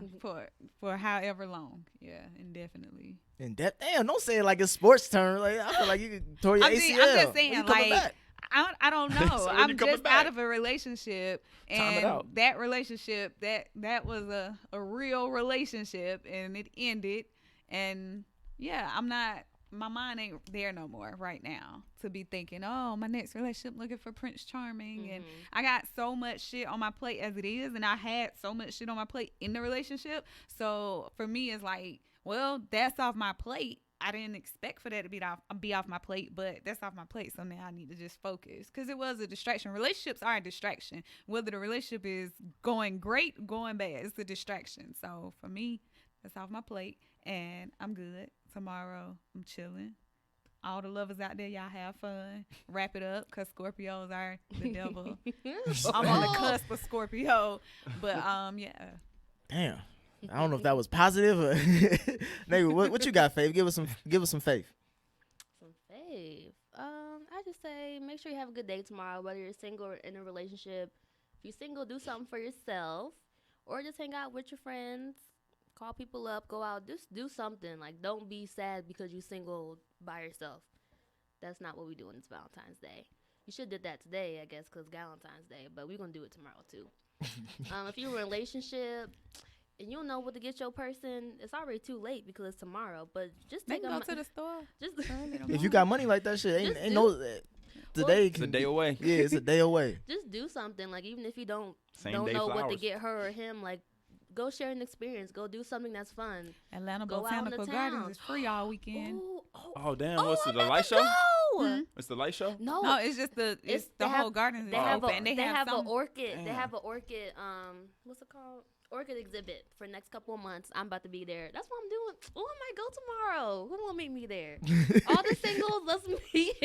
for however long. Yeah, indefinitely. And damn, don't say it like it's sports term. Like I feel like you tore your I'm ACL. just When you saying, coming like, back? I don't know. So when you I'm coming just back? out of a relationship, Time it and out. that relationship that was a real relationship, and it ended. And yeah, I'm not. My mind ain't there no more right now to be thinking, oh, my next relationship looking for Prince Charming. And I got so much shit on my plate as it is, and I had so much shit on my plate in the relationship. So for me, it's like, well, that's off my plate. I didn't expect for that to be off my plate, but that's off my plate. So now I need to just focus because it was a distraction. Relationships are a distraction. Whether the relationship is going great, going bad, it's a distraction. So for me, that's off my plate, and I'm good. Tomorrow, I'm chilling. All the lovers out there, y'all have fun. Wrap it up, because Scorpios are the devil. I'm on the cusp of Scorpio, but yeah. Damn. I don't know if that was positive or nigga. What you got, Faith? Give us some faith. Some faith. I just say make sure you have a good day tomorrow, whether you're single or in a relationship. If you're single, do something for yourself, or just hang out with your friends. Call people up, go out, just do something. Like, don't be sad because you're single by yourself. That's not what we do on this Valentine's Day. You should have did that today, I guess, because Valentine's Day, but we're going to do it tomorrow, too. If you're in a relationship and you don't know what to get your person, it's already too late because it's tomorrow, but just They take can a go to the store. Just If you got money like that, shit Just ain't do- no today. It's a day away. Yeah, it's a day away. just do something. Like, even if you don't Same day know what to flowers. get her or him, like, go share an experience. Go do something that's fun. Atlanta Go out in the Botanical town. Gardens is free all weekend. Ooh, Oh damn! What's it? I'm The about light to show? go. It's the light show. No, No, it's just the It's- the they whole have- garden is they have open. a, they have some, an orchid. They Damn. have an orchid. What's it called? orchid exhibit for the next couple of months. I'm about to be there. That's what I'm doing. Oh, I might go tomorrow. Who will meet me there? All the singles, let's meet.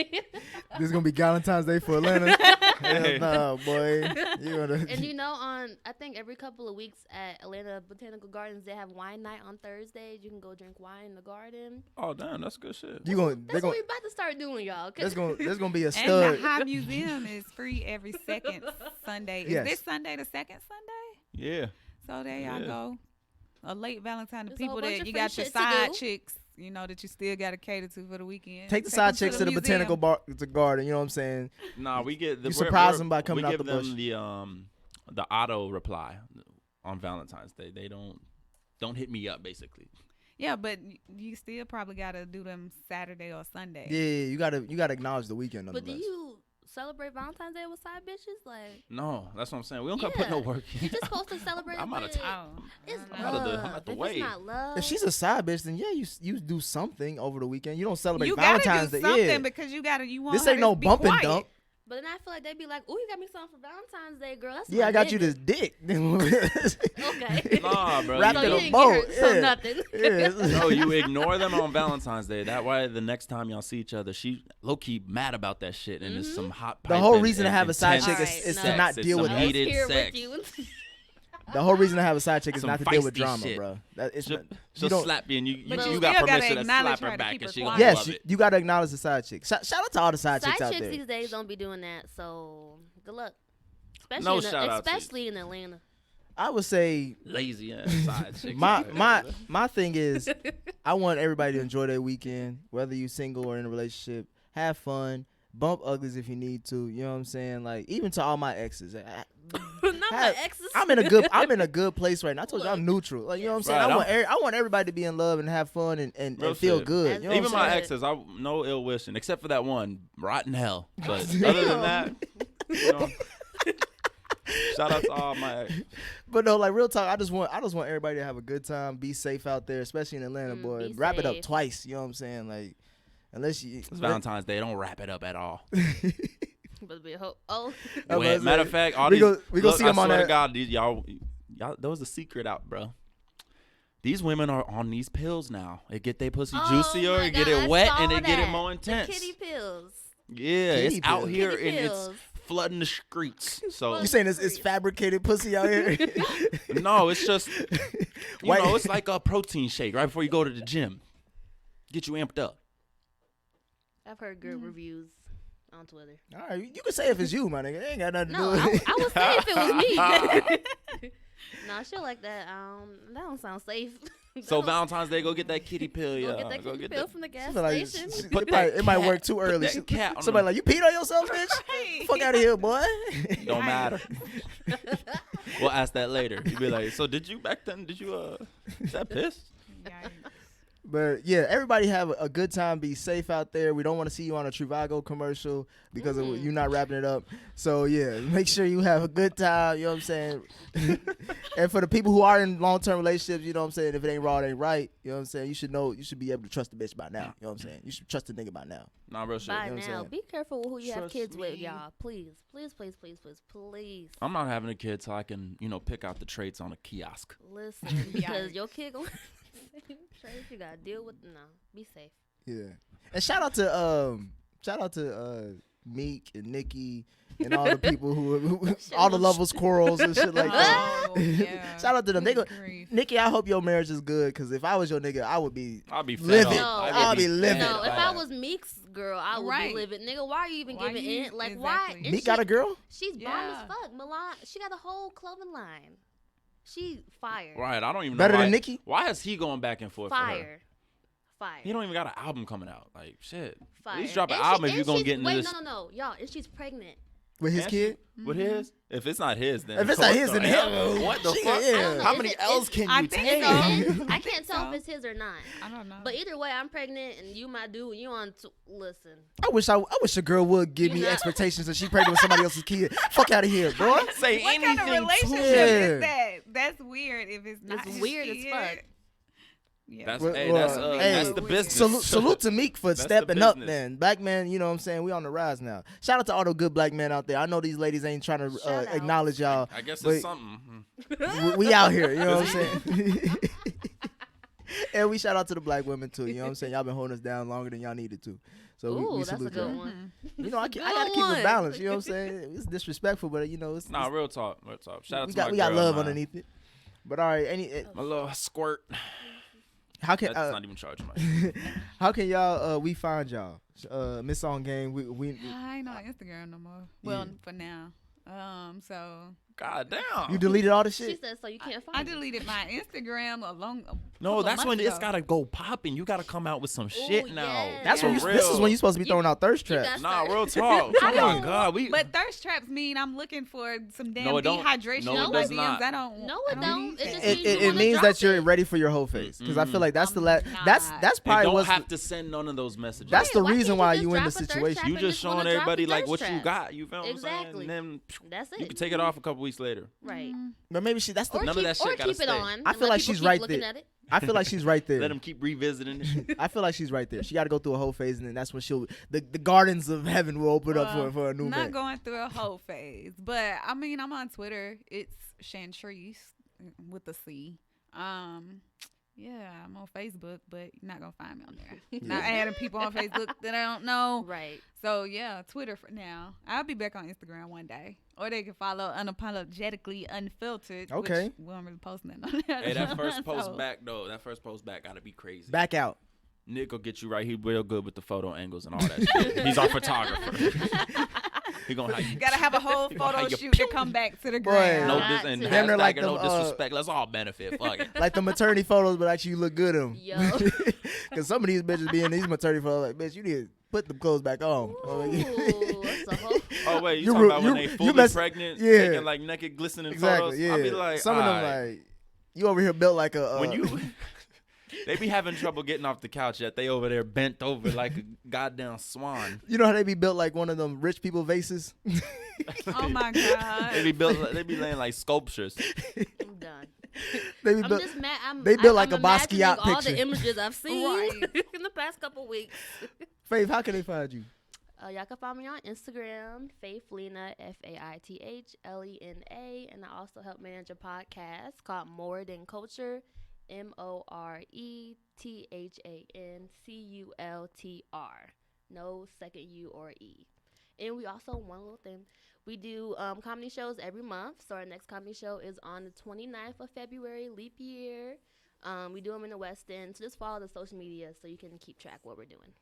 This is gonna be Valentine's Day for Atlanta. Hell nah, boy. You wanna... And I think every couple of weeks at Atlanta Botanical Gardens, they have wine night on Thursdays. You can go drink wine in the garden. Oh damn, that's good shit. You gonna? That's what we about to start doing, y'all. There's gonna be a And stud. the High Museum is free every second Sunday. Yes. Is this Sunday the second Sunday? Yeah. So there y'all go. A late Valentine to There's a whole people bunch that of you free got your shit to side do. chicks, that you still got to cater to for the weekend. Take the them side chicks to the museum. botanical garden. You know what I'm saying? Nah, we get You surprise them by coming we out give the bush. them the auto reply on Valentine's Day. They don't hit me up basically. Yeah, but you still probably got to do them Saturday or Sunday. Yeah, you gotta acknowledge the weekend. But do nonetheless. you celebrate Valentine's Day with side bitches? Like, No, that's what I'm saying. We don't gotta put no work in. You're just supposed to celebrate. I'm out of with- time. Oh, It's I don't I'm know. out of the- I'm love. out the If way. it's not love, If she's a side bitch, then yeah, you do something over the weekend. You don't celebrate You gotta Valentine's do Day. something Yeah, because you want this her ain't to no be bump and quiet. dump. but then I feel like they'd be like, "Oh, you got me something for Valentine's Day, girl." That's Yeah, my I got you nigga." this dick. Okay. Nah, bro. Wrapped So in you a didn't bow. get her, so Yeah. nothing. Yeah. No, you ignore them on Valentine's Day. That way, the next time y'all see each other, she low key mad about that shit, and it's some hot. The whole piping reason to and have a side intense chick is is to sex. not It's deal some with I that. was heated here sex. with you. The whole reason to have a side chick is Some not to deal with feisty drama, shit. bro. It's She'll, not, she'll you don't. slap you, and you But you you got still gotta permission to acknowledge slap her her to back, keep and her she gonna quiet. Yes, love it. you got to acknowledge the side chick. Shout out to all the side Side chicks out chicks there. these days don't be doing that, so good luck. No Especially, shout out to you. especially in Atlanta. I would say Lazy ass side chick. my thing is I want everybody to enjoy their weekend, whether you single or in a relationship. Have fun, bump uglies if you need to. You know what I'm saying? Like even to all my exes. Not my exes. I'm in a good place right now. I told you I'm neutral. Like you know what I'm saying? Right, I want everybody to be in love and have fun and Real feel shit. good. You know Even what I'm my saying? exes, I no ill wishing, except for that one, rotten hell. But other than that, you know, shout out to all my exes. But no, like real talk, I just want everybody to have a good time, be safe out there, especially in Atlanta, boy. be Wrap it up safe. twice, you know what I'm saying? Like unless you It's Valentine's Day. Don't wrap it up at all. But be a ho- oh, I was Wait, like, matter of fact, all we these go- we go look, see I 'em on swear that- to God, these, y'all, there was a secret out, bro. These women are on these pills now. They get their pussy juicier, my they get God, it wet, I and they saw get it that. more The intense. kitty pills. Yeah, Kitty it's out pills. here Kitty and it's pills. flooding the streets. So You saying it's fabricated pussy out here? no, it's just White- it's like a protein shake right before you go to the gym. Get you amped up. I've heard good reviews on Twitter. All right, you can say if it's you, my nigga. It ain't got nothing to No, do with it. I would say if it was me. No, shit like that. That don't sound safe. So Valentine's Day, go get that kitty pill, Go y'all. get that kitty pill from the gas Feel like station. it might work too early. that cat on Somebody the- like, you peed on yourself, bitch? Right. Fuck out of here, boy. Don't matter. We'll ask that later. You'll be like, so did you back then? Did you is that piss? Yikes. But yeah, everybody have a good time. Be safe out there. We don't want to see you on a Trivago commercial because of you not wrapping it up. So yeah, make sure you have a good time. You know what I'm saying? And for the people who are in long-term relationships, you know what I'm saying? If it ain't raw, it ain't right. You know what I'm saying? You should know. You should be able to trust the bitch by now. You know what I'm saying? You should trust the nigga by now. Nah, real shit. By know what I'm now, saying? be careful with who you have Trust kids with, me. y'all. Please, please, please, please, please, please. I'm not having a kid till I can, pick out the traits on a kiosk. Listen, because your kid gonna traits you gotta deal with. No, be safe. Yeah. And shout out to Meek and Nikki and all the people who all the lovers quarrels and shit like that. Oh, yeah. Shout out to them. They go, Good grief. Nikki, I hope your marriage is good because if I was your nigga, I would be I'll be fed livid. up. No. I'll be livid. No, if I up. was Meek's girl, I would Right. be livid. Nigga, why are you even Why giving you- in? Like, exactly. why? And Meek got a girl? She's bomb Yeah. as fuck. Milan, she got a whole clothing line. She fire. Right, I don't even Better know than why- Nicki? Why is he going back and forth for her? Fire. Fire. He don't even got an album coming out. Like, shit. Fire. At least drop an And album if and you're going to she's- get into wait, this. no, y'all. And she's pregnant. With his And kid? With his? If it's not his, then. If it's not what his, the then hell? hell, What the shit, fuck? yeah. I don't know. How Is many it- L's is- can I you think take? so. I can't tell So. if it's his or not. I don't know. But either way, I'm pregnant and you my dude. You on? Listen. I wish a girl would give me You not- expectations that she pregnant with somebody else's kid. Fuck out of here, boy. Say What anything kind of relationship Yeah. is that? That's weird if it's not It's his weird as kid. fuck. Yeah. That's Well, that's the hey, business. Salute to Meek for That's the stepping up, business. man. Black men, you know what I'm saying? We on the rise now. Shout out to all the good black men out there. I know these ladies ain't trying to Shout out. acknowledge y'all. I guess but it's something. we out here, you know what I'm saying? And we shout out to the black women too, you know what I'm saying? Y'all been holding us down longer than y'all needed to. So Ooh, we that's a salute good y'all. one. You know, I Good gotta keep one. it balanced, you know what I'm saying? It's disrespectful, but you know, Nah, real talk. Shout out we to my got girl, love man. underneath it. But all right, My little squirt. how can That's not even charging my. how can y'all we find y'all? Miss On Game, we I ain't on Instagram no more. Well, Yeah. for now. So God damn. you deleted all the She shit. said, so you can't find I me. deleted my Instagram No, couple that's months when it's ago. gotta go popping. You gotta come out with some shit now. yeah. That's For when real. this is when you supposed to be throwing out thirst You traps. got Nah, real talk. I Oh my don't God, But thirst traps mean I'm looking for some damn No, it don't. dehydration No, it in my does DMs. not. I don't. No, I it don't. need It just that. means you It wanna means drop that you're it. ready for your whole face because I feel like that's the I'm that's not. probably don't what's have to send none of those messages. that's the Why can't reason you why just you in drop the a thirst situation. trap You and just wanna showing drop the everybody like thirst what you trap. got. You feel what I'm Exactly. saying? And then That's it. you can take it off a couple weeks later. Right. But maybe that's the Or None of keep, that shit or gotta keep it stay. on. I and feel let like people she's keep right looking there. at it. I feel like she's right there. Let them keep revisiting it. I feel like she's right there. She got to go through a whole phase, and then that's when the gardens of heaven will open up for a new Not man. going through a whole phase, but I mean, I'm on Twitter. It's Chantrice with a C. Yeah, I'm on Facebook, but you're not gonna find me on there. Not adding people on Facebook that I don't know. Right. So yeah, Twitter for now. I'll be back on Instagram one day, or they can follow Unapologetically Unfiltered. Okay. Which we don't really post nothing on there. Hey, that first post So, back though. That first post back gotta be crazy. Back out. Nick will get you right. He real good with the photo angles and all that shit. He's our photographer. He gonna have you. Gotta have a whole photo How you shoot to come back to the Boy. ground. No Got dis and to. Damn near hashtag like and no them, disrespect. Let's all benefit. Fuck it. Like the maternity photos, but actually you look good in them. Yo. Because some of these bitches be in these maternity photos like, bitch, you need to put them clothes back on. Ooh, that's a whole. Oh wait, you You talking ru- about when you- they you fully mess- pregnant, yeah. taking like naked glistening Exactly, photos? yeah. I'll be like, some of them alright. like, you over here built like a... When you they be having trouble getting off the couch yet they over there bent over like a goddamn swan. You know how they be built like one of them rich people vases? Oh my god. They be laying like sculptures. I'm done. They be I'm built... just mad. they built like I'm a Basquiat imagining all picture. the images I've seen Right. in the past couple weeks. Faith, how can they find you? Y'all can find me on Instagram, Faith Lena, FaithLena, and I also help manage a podcast called More Than Culture, MorethanCultr. No second U or E. And we also, one little thing, we do comedy shows every month. So our next comedy show is on the 29th of February, leap year. We do them in the West End. So just follow the social media so you can keep track what we're doing.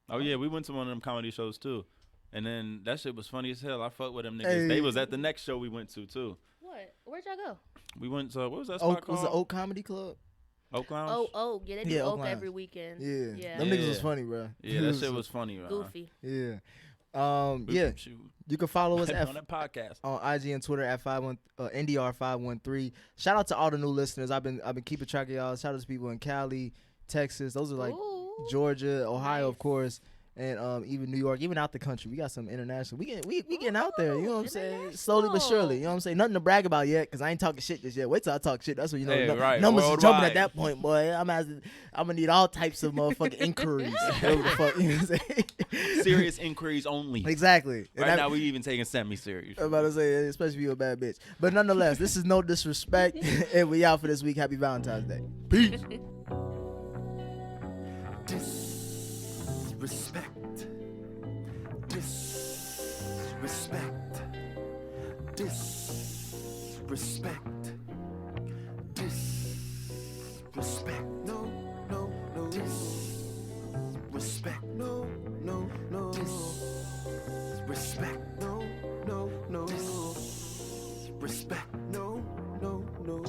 Oh yeah, we went to one of them comedy shows too. And then that shit was funny as hell. I fucked with them niggas. Hey. They was at the next show we went to too. What? Where'd y'all go? We went to what was that spot Oak, called? was it Oak Comedy Club? Oak Lounge? Yeah, they do Yeah, Oak Oak Lounge. every weekend. Yeah. Yeah. Them niggas was Yeah. funny, bro. Yeah, that shit was funny, man. Goofy. Yeah. We- Yeah. shoot. You can follow us on that podcast. on IG and Twitter at NDR513. Shout out to all the new listeners. I've been keeping track of y'all. Shout out to people in Cali, Texas. Those are like Ooh. Georgia, Ohio, Nice. of course, and even New York, even out the country. We got some international. We getting out there. You know what I'm saying? Slowly but surely. You know what I'm saying? Nothing to brag about yet, because I ain't talking shit just yet. Wait till I talk shit. That's when you know Hey, right, numbers is jumping worldwide. at that point, boy. I'm gonna need all types of motherfucking inquiries. Whatever the fuck, you know what I'm saying? Serious inquiries only. Exactly. And Right that- now we even taking semi-serious. I'm about to say, especially if you're a bad bitch. But nonetheless, this is no disrespect, and we out for this week. Happy Valentine's Day. Peace. Disrespect. Disrespect. Disrespect. Disrespect. No, no, no. Disrespect. No, no, no. Disrespect. No, no, no. Disrespect. No, no, no.